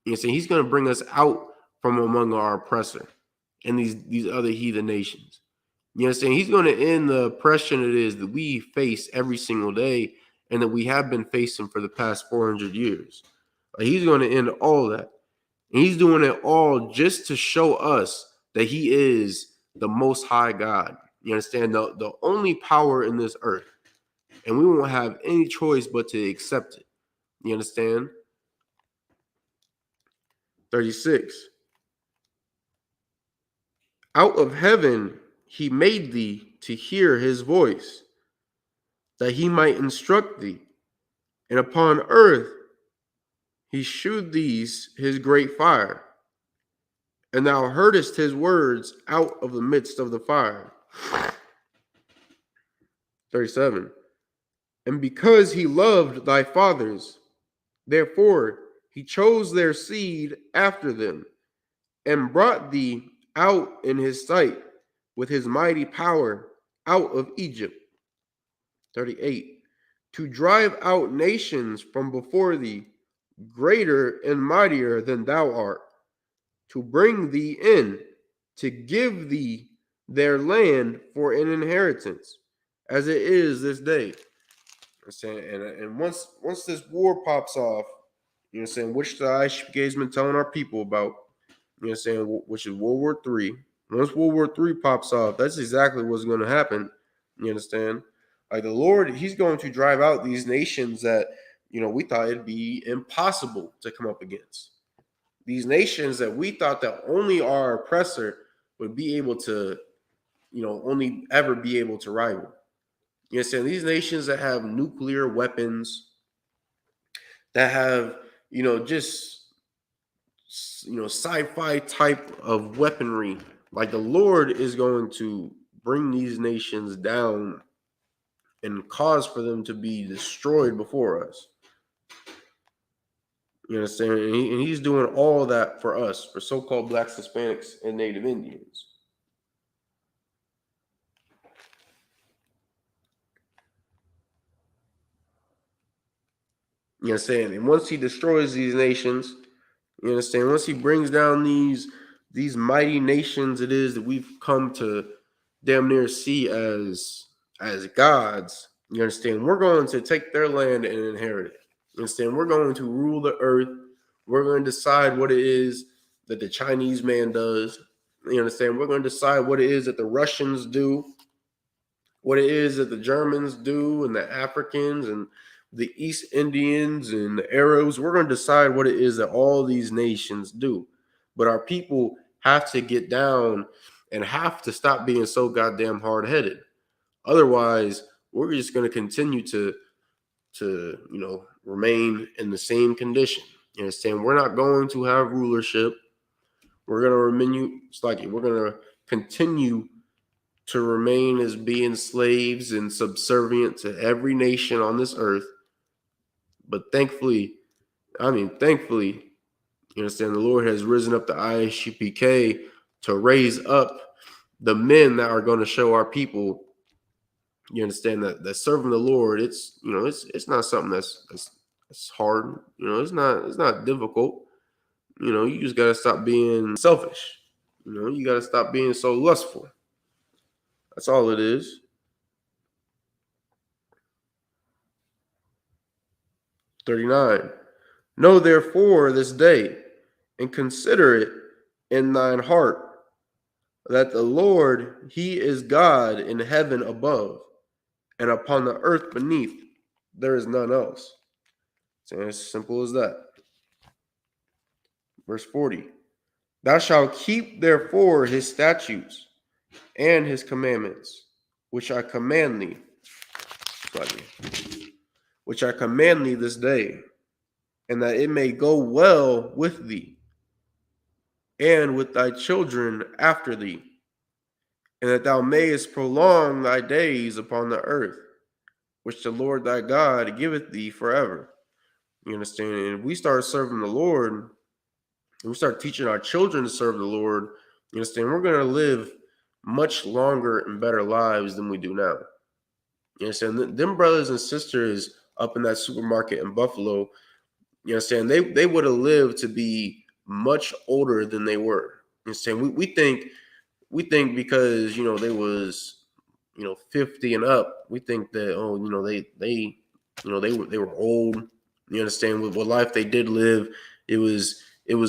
You know what I'm saying? He's going to bring us out from among our oppressor and these other heathen nations. You know what I'm saying? He's going to end the oppression it is that we face every single day and that we have been facing for the past 400 years. He's going to end all that. And he's doing it all just to show us that he is the most high God. You understand? The only power in this earth. And we won't have any choice but to accept it. You understand? 36. Out of heaven he made thee to hear his voice, that he might instruct thee. And upon earth he shewed these his great fire, and thou heardest his words out of the midst of the fire. 37. And because he loved thy fathers, therefore he chose their seed after them, and brought thee out in his sight with his mighty power out of Egypt. 38. To drive out nations from before thee, greater and mightier than thou art, to bring thee in, to give thee their land for an inheritance, as it is this day. I'm saying, and once this war pops off, you know what I'm saying, which the Isupk has been telling our people about, you know what I'm saying, which is World War III. Once World War III pops off, that's exactly what's going to happen. You understand? Like the Lord, He's going to drive out these nations that, you know, we thought it'd be impossible to come up against. These nations that we thought that only our oppressor would be able to, you know, only ever be able to rival. You understand? These nations that have nuclear weapons, that have, you know, just, you know, sci-fi type of weaponry. Like the Lord is going to bring these nations down and cause for them to be destroyed before us. You understand? And He's doing all that for us, for so-called blacks, Hispanics, and Native Indians. You understand? And once He destroys these nations, you understand? Once He brings down these mighty nations, it is that we've come to damn near see as gods. You understand? We're going to take their land and inherit it. You understand? We're going to rule the earth. We're going to decide what it is that the Chinese man does. You understand? We're going to decide what it is that the Russians do, what it is that the Germans do, and the Africans and the East Indians and the Arabs. We're going to decide what it is that all these nations do. But our people have to get down and have to stop being so goddamn hard-headed. Otherwise, we're just going to continue to you know, remain in the same condition. You understand? We're not going to have rulership. We're going to remain, it's like we're going to continue to remain as being slaves and subservient to every nation on this earth. But thankfully, you understand, the Lord has risen up the ISUPK to raise up the men that are going to show our people, you understand, that serving the Lord, it's, you know, it's not something that's hard. You know, it's not difficult. You know, you just got to stop being selfish. You know, you got to stop being so lustful. That's all it is. 39. Know therefore this day, and consider it in thine heart, that the Lord, He is God in heaven above, and upon the earth beneath, there is none else. It's as simple as that. Verse 40. Thou shalt keep therefore His statutes and His commandments, which I command thee, this day, and that it may go well with thee, and with thy children after thee, and that thou mayest prolong thy days upon the earth, which the Lord thy God giveth thee forever. You understand? And if we start serving the Lord, and we start teaching our children to serve the Lord, you understand, we're going to live much longer and better lives than we do now. You understand? Them brothers and sisters up in that supermarket in Buffalo, you understand, they would have lived to be much older than they were. You understand? We think because, you know, they was, you know, 50 and up, we think that, oh, you know, they were old. You understand? With what life they did live, it was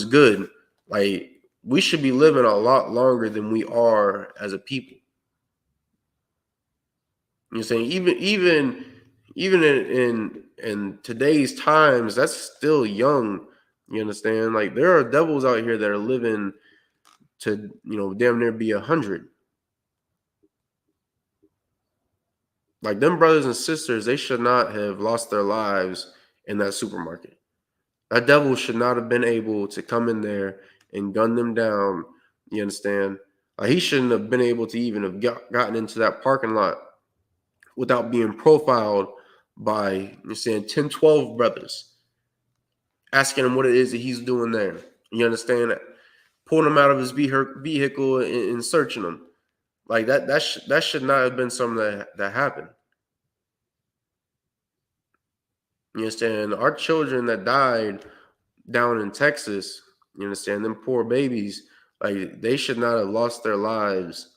good. Like, we should be living a lot longer than we are as a people. You know, saying even in today's times, that's still young. You understand? Like, there are devils out here that are living to, you know, damn near be 100. Like, them brothers and sisters, they should not have lost their lives in that supermarket. That devil should not have been able to come in there and gun them down. You understand? Like, he shouldn't have been able to even have gotten into that parking lot without being profiled by, you're saying, 10, 12 brothers, asking him what it is that he's doing there. You understand? Pulling him out of his vehicle and searching him. Like, that should not have been something that happened. You understand? Our children that died down in Texas, you understand, them poor babies, like, they should not have lost their lives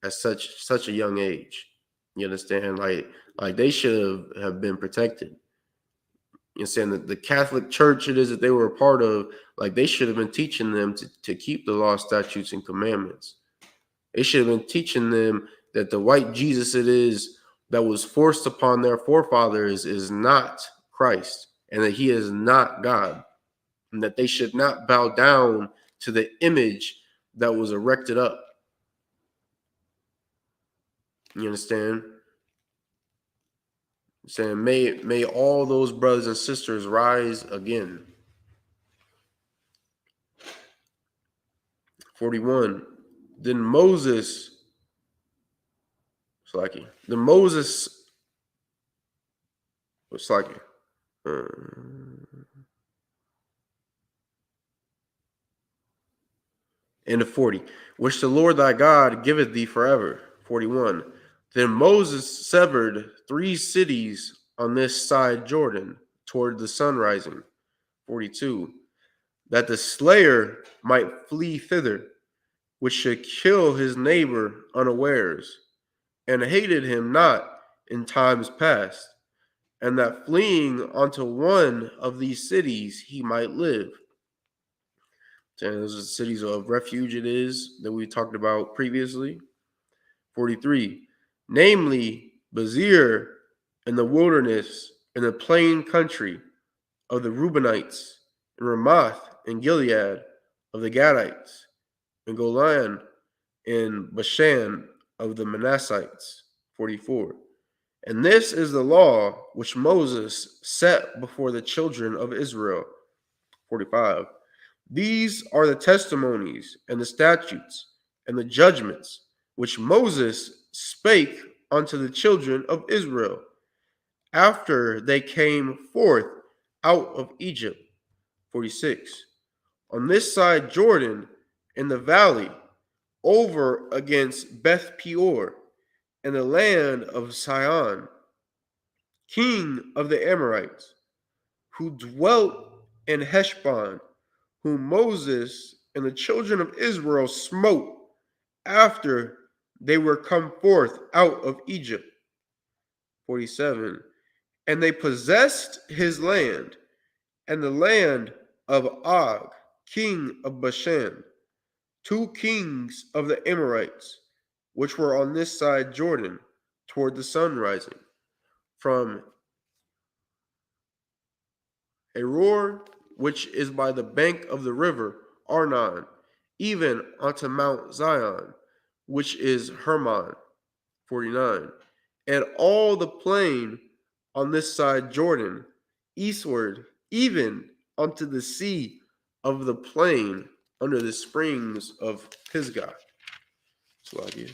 at such a young age. You understand? Like they should have been protected. You're saying that the Catholic Church it is that they were a part of, like they should have been teaching them to keep the law, statutes, and commandments. They should have been teaching them that the white Jesus it is that was forced upon their forefathers is not Christ, and that he is not God, and that they should not bow down to the image that was erected up. You understand? I'm saying may all those brothers and sisters rise again. 41. Then Moses, Slacky. Then Moses, Slacky. End of 40. Which the Lord thy God giveth thee forever. 41. Then Moses severed 3 cities on this side Jordan toward the sun rising. 42. That the slayer might flee thither, which should kill his neighbor unawares, and hated him not in times past, and that fleeing unto one of these cities he might live. And those are the cities of refuge it is that we talked about previously. 43. Namely, Bezir in the wilderness, in the plain country of the Reubenites, and Ramoth in Gilead of the Gadites, and Golan in Bashan of the Manassites. 44. And this is the law which Moses set before the children of Israel. 45. These are the testimonies and the statutes and the judgments which Moses spake unto the children of Israel after they came forth out of Egypt. 46. On this side Jordan, in the valley, over against Beth Peor, in the land of Sihon, king of the Amorites, who dwelt in Heshbon, whom Moses and the children of Israel smote after they were come forth out of Egypt. 47. And they possessed his land, and the land of Og, king of Bashan, 2 kings of the Amorites, which were on this side Jordan, toward the sun rising, from Aror, which is by the bank of the river Arnon, even unto Mount Zion, which is Hermon. 49. And all the plain on this side Jordan, eastward, even unto the sea of the plain under the springs of Pisgah. Slagia.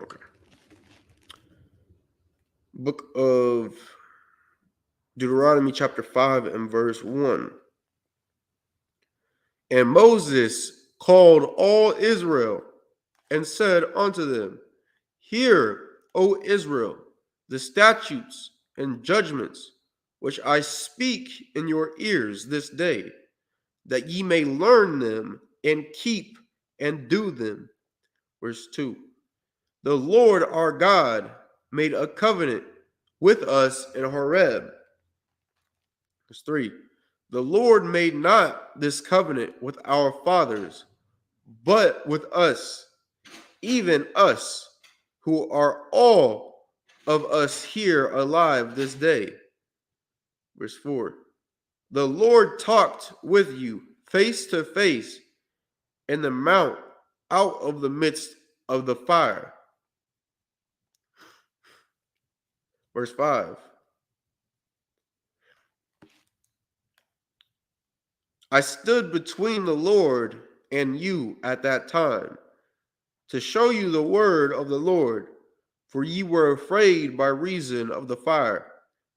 Okay. Book of Deuteronomy chapter 5 and verse 1. And Moses called all Israel and said unto them, Hear, O Israel, the statutes and judgments which I speak in your ears this day, that ye may learn them and keep and do them. Verse 2. The Lord our God made a covenant with us in Horeb. Verse 3. The Lord made not this covenant with our fathers, but with us, even us, who are all of us here alive this day. Verse 4. The Lord talked with you face to face in the mount out of the midst of the fire. Verse 5. I stood between the Lord and you at that time to show you the word of the Lord, For ye were afraid by reason of the fire,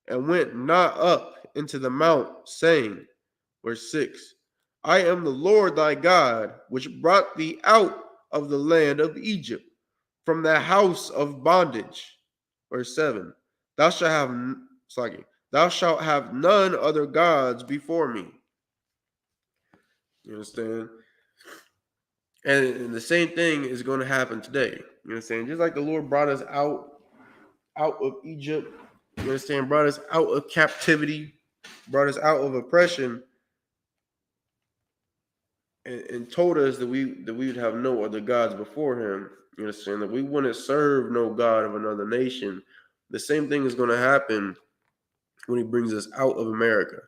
and went not up into the mount, saying, verse 6, I am the Lord thy God, which brought thee out of the land of Egypt, from the house of bondage. Verse 7, thou shalt have none other gods before me. You understand? And the same thing is going to happen today. You understand? Just like the Lord brought us out of Egypt, you understand, brought us out of captivity, brought us out of oppression, and told us that we would have no other gods before him. You understand? That we wouldn't serve no God of another nation. The same thing is going to happen when he brings us out of America.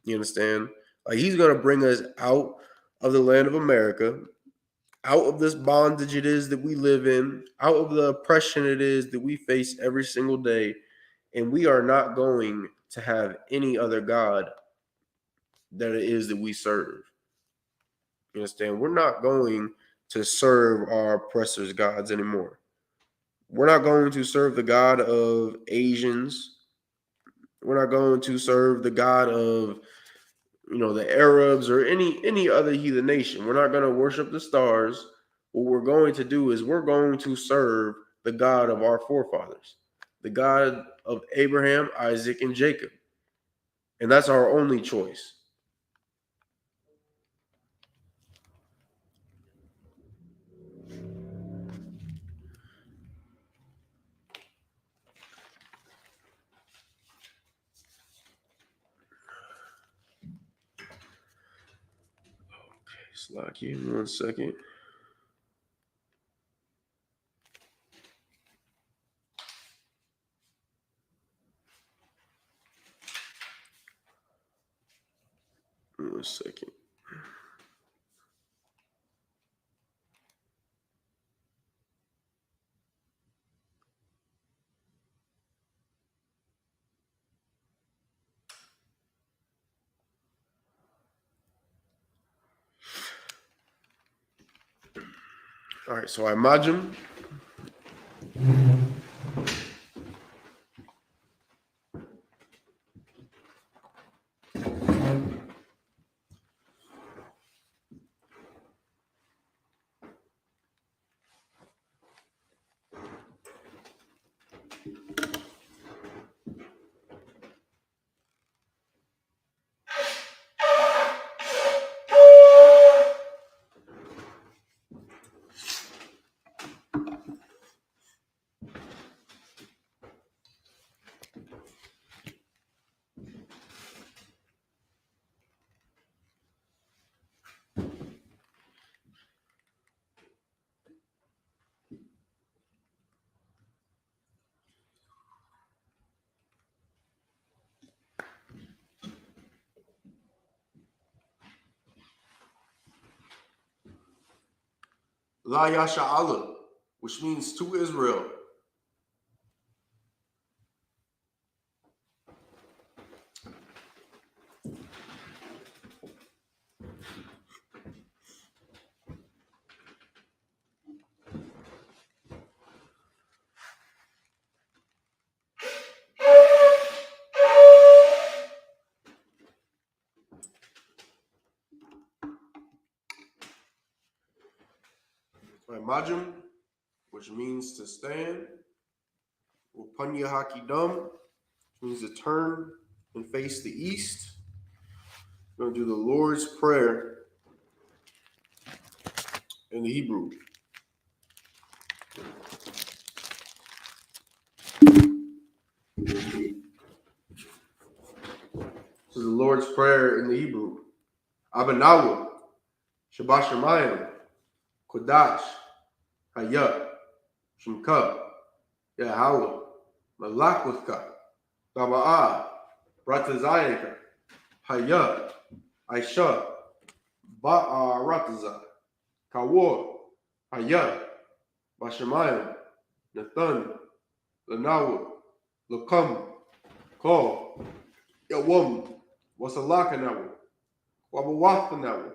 You understand? Like, he's going to bring us out of the land of America, out of this bondage it is that we live in, out of the oppression it is that we face every single day. And we are not going to have any other God that it is that we serve. You understand? We're not going to serve our oppressors' gods anymore. We're not going to serve the God of Asians. We're not going to serve the God of, the Arabs or any other heathen nation. We're not going to worship the stars. What we're going to do is we're going to serve the God of our forefathers, the God of Abraham, Isaac, and Jacob. And that's our only choice. Slacky, 1 second. One second. All right, so I imagine. La Yasha Allah, which means to Israel. Majum, which means to stand. Upanya Hakidam, which means to turn and face the east. We're going to do the Lord's Prayer in the Hebrew. So the Lord's Prayer in the Hebrew. Abanawu, Shabbat Shemayim, Kodash, Hayat, Shemka, Yahweh, Malakutka, Taba'ah, Ratazayaka, Hayat, Aisha, Ba'a Rataza, Kawor, Hayat, Bashamayim, Nathan, Lanawu, Lakam, Ko, Yawam, Wasalakanawu, Wabawathanawu,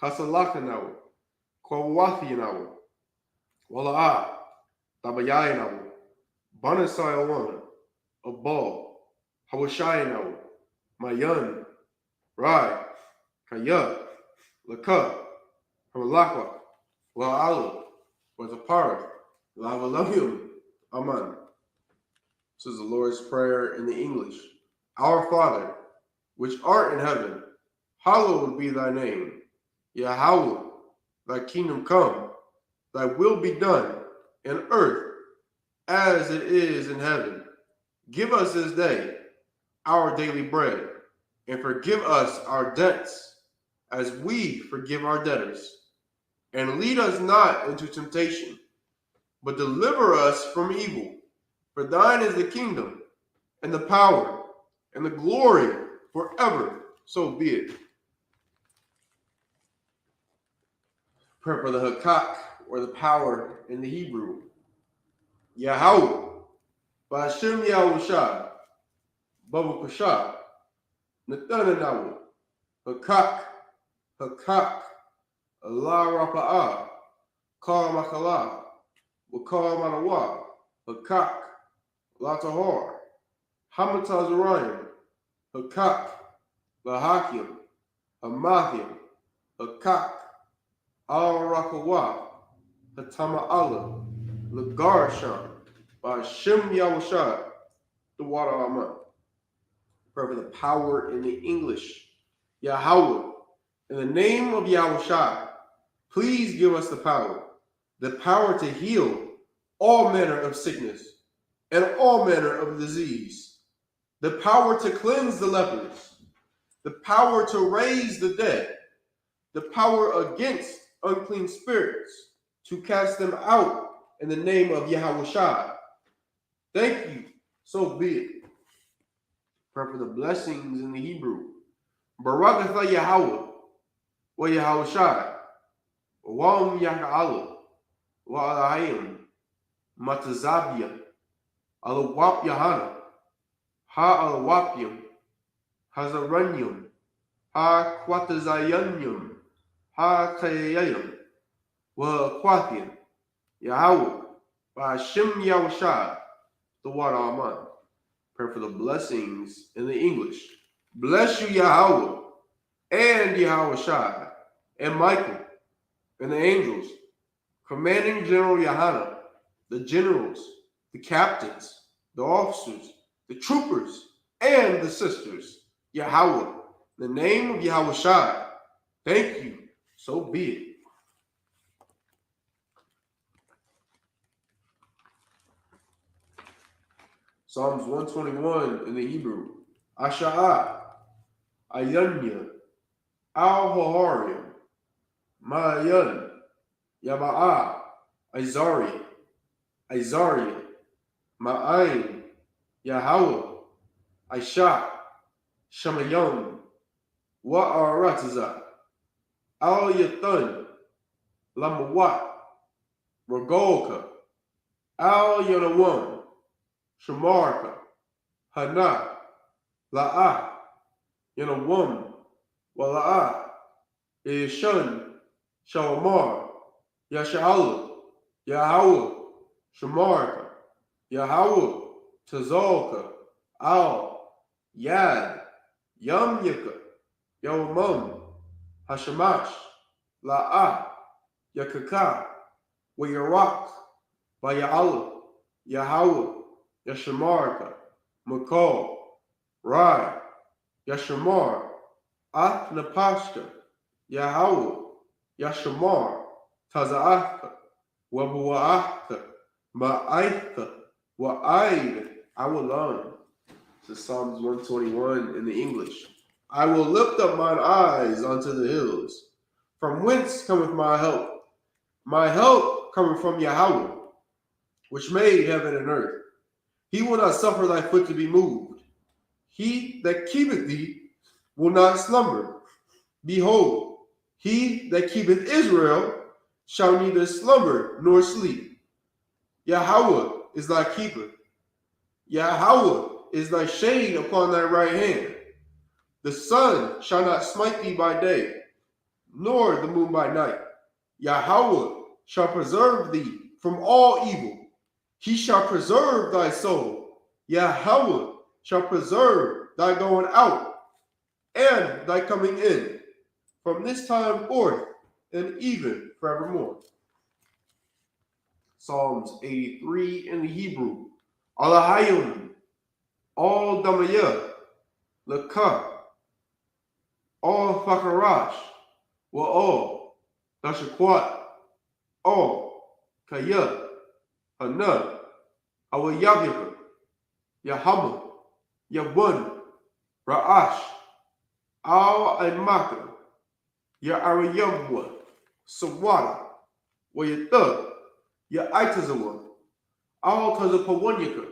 Kasalakanawu, Kwawathianawu, Wala'a, Tabayayanawu, Banasayawan, Abal, Hawashayanaw, Mayan, Rai, Kaya, Laka, Hamalakwa, La'ala, Watapara, Lavalavim, Aman. This is the Lord's Prayer in the English. Our Father, which art in heaven, hallowed be thy name. Yahweh, thy kingdom come, thy will be done in earth as it is in heaven. Give us this day our daily bread, and forgive us our debts as we forgive our debtors. And lead us not into temptation, but deliver us from evil. For thine is the kingdom, and the power, and the glory forever. So be it. Prayer for the Hakak, or the power in the Hebrew. Yahweh, Ba'ashem Yahushua, Babu Kasha, Nathanahu, Hakak, Hakak, Allah Rapa'ah, Kal Makala, Wakal Manawa, Hakak, Latahar, Hamatazarayim, Hakak, Lahakim, Hamathim, Hakak, Al Rakawa, Hatama Allah, Lagarshan, by Shem Yahushua, the water Aman. Pray for the power in the English. Yahweh, in the name of Yahushua, please give us the power to heal all manner of sickness and all manner of disease, the power to cleanse the lepers, the power to raise the dead, the power against unclean spirits, to cast them out in the name of Yahushua. Thank you, so be it. Pray for the blessings in the Hebrew. Barakatha Yahweh, wa Yahushua, wa Yah'ala, wa Alahim, Matazabia, Alawap Yahana, Ha Alawapyum, Hazaranyum, Ha Quatazayanyum, Ha Kayayam, Wa Quathian, Yahweh, by Shem Yahushua, the water Aman. Pray for the blessings in the English. Bless you, Yahweh, and Yahushua, and Michael, and the angels, commanding General Yahana, the generals, the captains, the officers, the troopers, and the sisters. Yahweh, in the name of Yahushua. Thank you, so be it. Psalms 121 in the Hebrew. Asha'ah, Ayanya, Al-Haharim, Ma'ayan, Yaba'ah, Isariah, Ma'ayin, Yahweh, Aisha, Shamayam, Wa'arataza, Al-Yathan, Lamawat, Ragolka, Al-Yanawam, Shamarka, Hana, La'ah, Yanawam, Wala'ah, Ishan, Shalmar, Yasha'ala, Yahweh, Shamarka, Yahweh, Tazalka, Al, Yad, Yamyaka, Yawamam, Hashamash, La'ah, Yakaka, Wayarak, Baya'ala, Yahweh, Yashamarka, Makal, Rai, Yashamar, Napashka, Yahweh, Yashamar, Taza'aka, Wabu'aka, Ma'aika, Wa'aid, I will learn. This is Psalms 121 in the English. I will lift up mine eyes unto the hills. From whence cometh my help? My help cometh from Yahweh, which made heaven and earth. He will not suffer thy foot to be moved. He that keepeth thee will not slumber. Behold, he that keepeth Israel shall neither slumber nor sleep. Yahweh is thy keeper. Yahweh is thy shade upon thy right hand. The sun shall not smite thee by day, nor the moon by night. Yahweh shall preserve thee from all evil. He shall preserve thy soul. Yahweh shall preserve thy going out and thy coming in from this time forth and even forevermore. Psalms 83 in the Hebrew. Alahayim, all Damayah, Lakah, all Fakarash, Wa'al, Dashakwat, all Kaya, Hana, Awayabika, Yahama, Yabun, Ra'ash, Al Aimaka, Ya'arayamwa, Sawada, Wayatha, Ya'itazawa, Al Tazapawanyaka,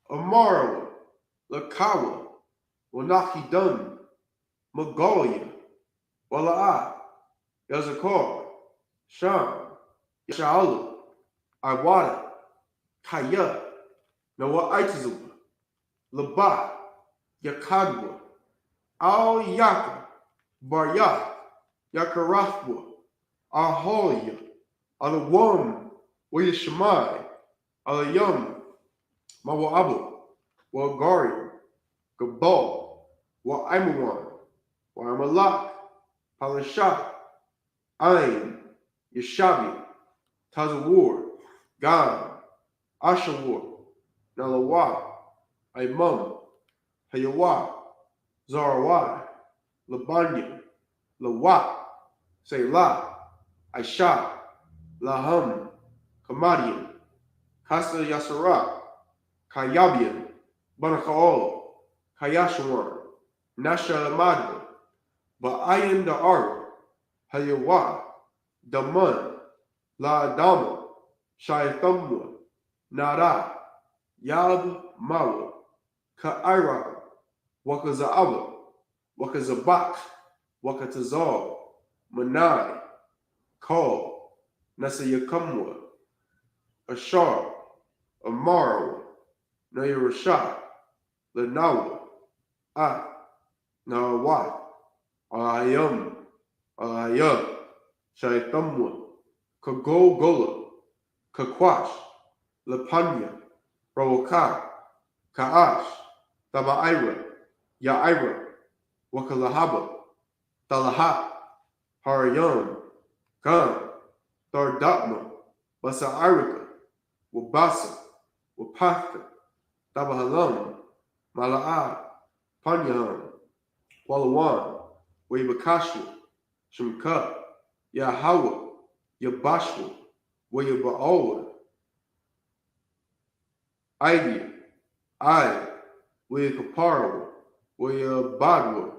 Amarawa, Lakawa, Wanakidun, Magalia, Wala'a, Yazakar, Sham, Yasha'ala, Iwada, Kaya, Nawa'itazawa, Laba, Yakadwa, Al Yaka, Baryak, Yakarafwa, Aholia, Alawam, Wayashamai, Alayam, Mawa'abu, Wagari, Gabal, Wa'aimawan, Wa'amalak, Palashah, Ain, Yeshabi, Tazawur, Gan, Ashawur, Nalawa, Aimam, Hayawa, Zarawai, Labanya, Lawat, Selah, Aisha, Laham, Kamadian, Kasa Yasara, Kayabian, Banakaol, Kayashawan, Nasha Lamadwa, Ba'ayan Da'ar, Hayawa, Daman, La Adama, Shaithamwa, Nara, Yab Mawa, Ka'ira, Wakaza'ala, Wakazabak, Wakatazal, Manai, Kal, Nasayakamwa, Ashar, Amarawa, Nayarashah, Lanawa, Nawat, Ayam, Ayam, Shaitamwa, Kagogola, Kakwash, Lapanya, Rawaka, Kaash, Tabaira, Yaira, Wakalahaba, Talaha, Harayam, Gan, Dardatma, Basairika, Wabasa, Wapatha, Tabahalam, Mala'a, Panyaham, Walawan, Wabakashwa, Shemka, Yahawa, Yabashwa, Wayaba'awa, Idea, I, Wayakaparawa, Wayabadwa,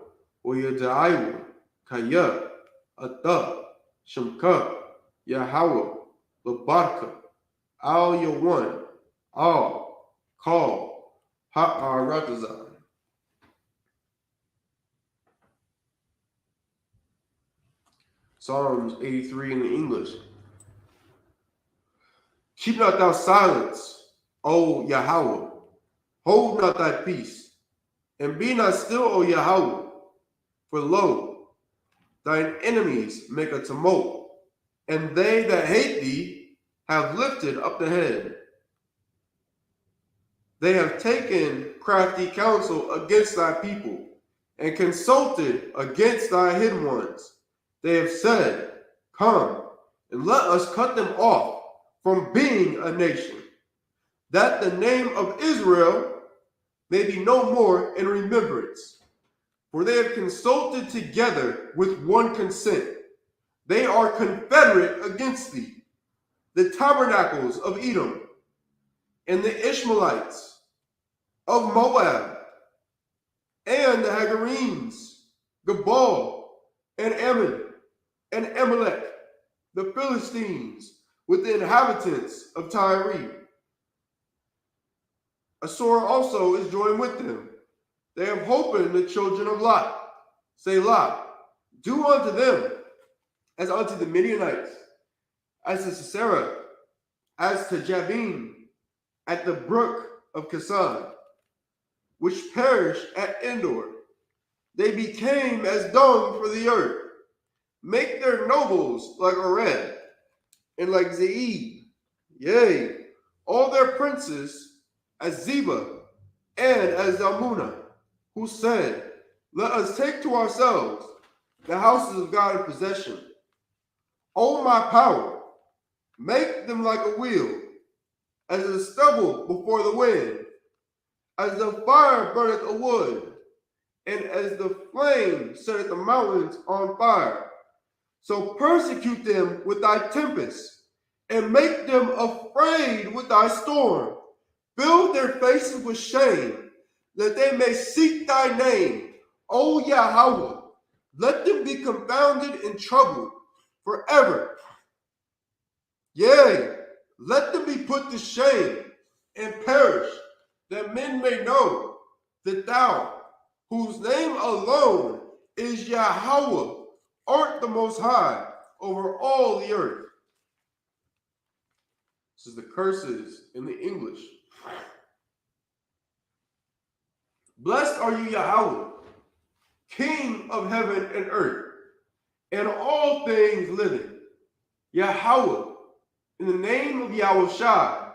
Wayadaiwa, Kaya, Atha, Shemka, Yahawa, Labarka, Al Yawan, Al, Call, Ha'aratazan. Psalms 83 in the English. Keep not thou silence, O Yahweh. Hold not thy peace, and be not still, O Yahweh. For lo, thine enemies make a tumult, and they that hate thee have lifted up the head. They have taken crafty counsel against thy people, and consulted against thy hidden ones. They have said, Come, and let us cut them off from being a nation, that the name of Israel may be no more in remembrance. For they have consulted together with one consent. They are confederate against thee, the tabernacles of Edom, and the Ishmaelites of Moab, and the Hagarenes, Gabal, and Ammon, and Amalek, the Philistines, with the inhabitants of Tyre. Assur also is joined with them. They have holpen the children of Lot. Selah, do unto them as unto the Midianites, as to Sisera, as to Jabin, at the brook of Kasan, which perished at Endor. They became as dung for the earth. Make their nobles like Oreb, and like Zeeb, yea, all their princes as Zeba and as Zalmunna, who said, let us take to ourselves the houses of God in possession. O my power, make them like a wheel, as the stubble before the wind, as the fire burneth a wood, and as the flame setteth the mountains on fire. So persecute them with thy tempest, and make them afraid with thy storm. Fill their faces with shame, that they may seek thy name, O Yahweh. Let them be confounded and troubled forever. Yea, let them be put to shame and perish, that men may know that thou, whose name alone is Yahweh, art the Most High over all the earth. This is the curses in the English. Blessed are you, Yahweh, King of heaven and earth, and all things living. Yahweh, in the name of Yahushua,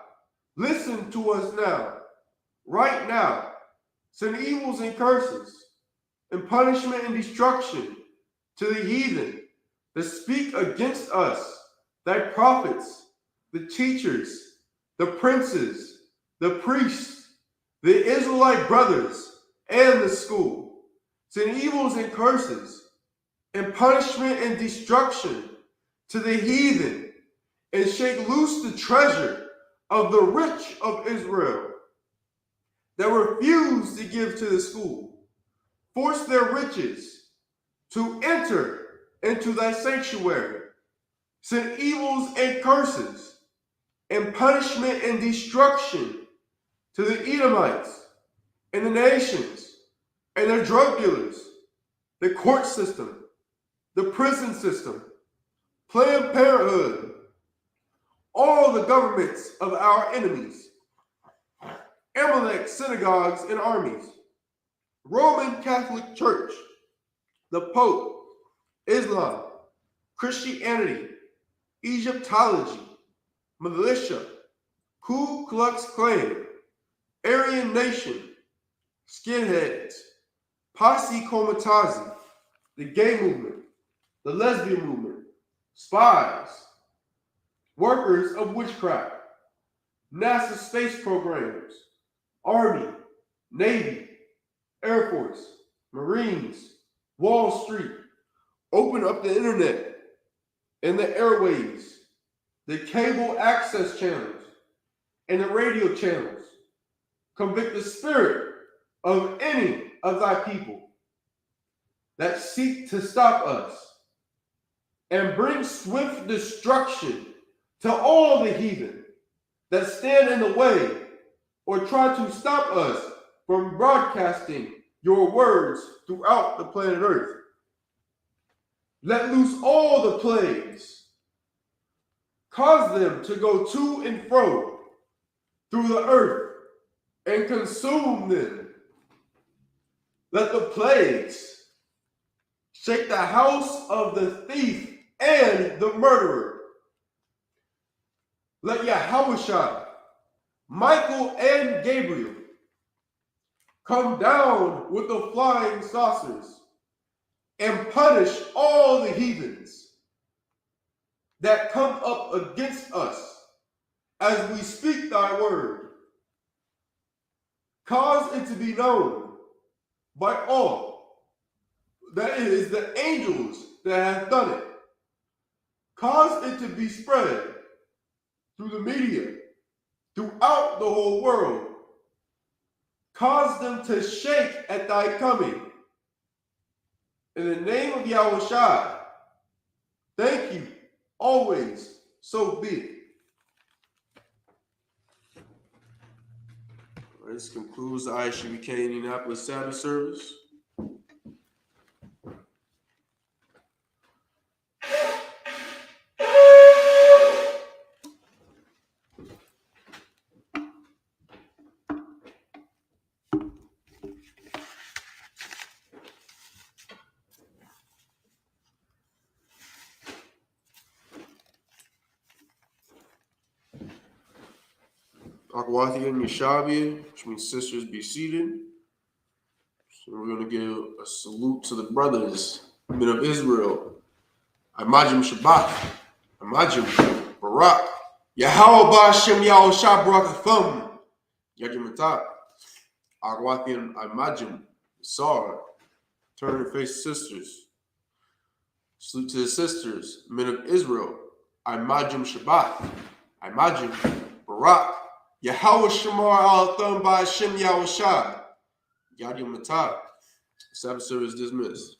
listen to us now, right now. Send evils and curses, and punishment and destruction to the heathen that speak against us, thy prophets, the teachers, the princes, the priests, the Israelite brothers, and the school. Send evils and curses, and punishment and destruction to the heathen, and shake loose the treasure of the rich of Israel that refuse to give to the school. Force their riches to enter into thy sanctuary. Send evils and curses, and punishment and destruction to the Edomites and the nations and their drug dealers, the court system, the prison system, Planned Parenthood, all the governments of our enemies, Amalek synagogues and armies, Roman Catholic Church, the Pope, Islam, Christianity, Egyptology, militia, Ku Klux Klan, Aryan Nation, skinheads, Posse Comitazi, the gay movement, the lesbian movement, spies, workers of witchcraft, NASA space programs, Army, Navy, Air Force, Marines, Wall Street, open up the internet and the airwaves, the cable access channels, and the radio channels. Convict the spirit of any of thy people that seek to stop us, and bring swift destruction to all the heathen that stand in the way or try to stop us from broadcasting your words throughout the planet Earth. Let loose all the plagues. Cause them to go to and fro through the earth and consume them. Let the plagues shake the house of the thief and the murderer. Let Yahushua, Michael, and Gabriel come down with the flying saucers and punish all the heathens that come up against us as we speak thy word. Cause it to be known by all that it is the angels that have done it. Cause it to be spread through the media, throughout the whole world. Cause them to shake at thy coming. In the name of Yahushua, thank you, always, so be it. This concludes the Isupk Indianapolis Sabbath service. Akwathian Yeshavia, which means sisters be seated. So we're going to give a salute to the brothers, men of Israel. Imajim Shabbat, Imajim Barak, Yahweh Ba'Shem Yahushua Barakathum, Yajim Atah, Akwathian Imajim, Sar, turn and face sisters. Salute to the sisters, men of Israel. Imajim Shabbat, Imajim Barak, Yahweh Shamar al Thumb by Shem Yahushua. Yadim Matah. Sabbath service dismissed.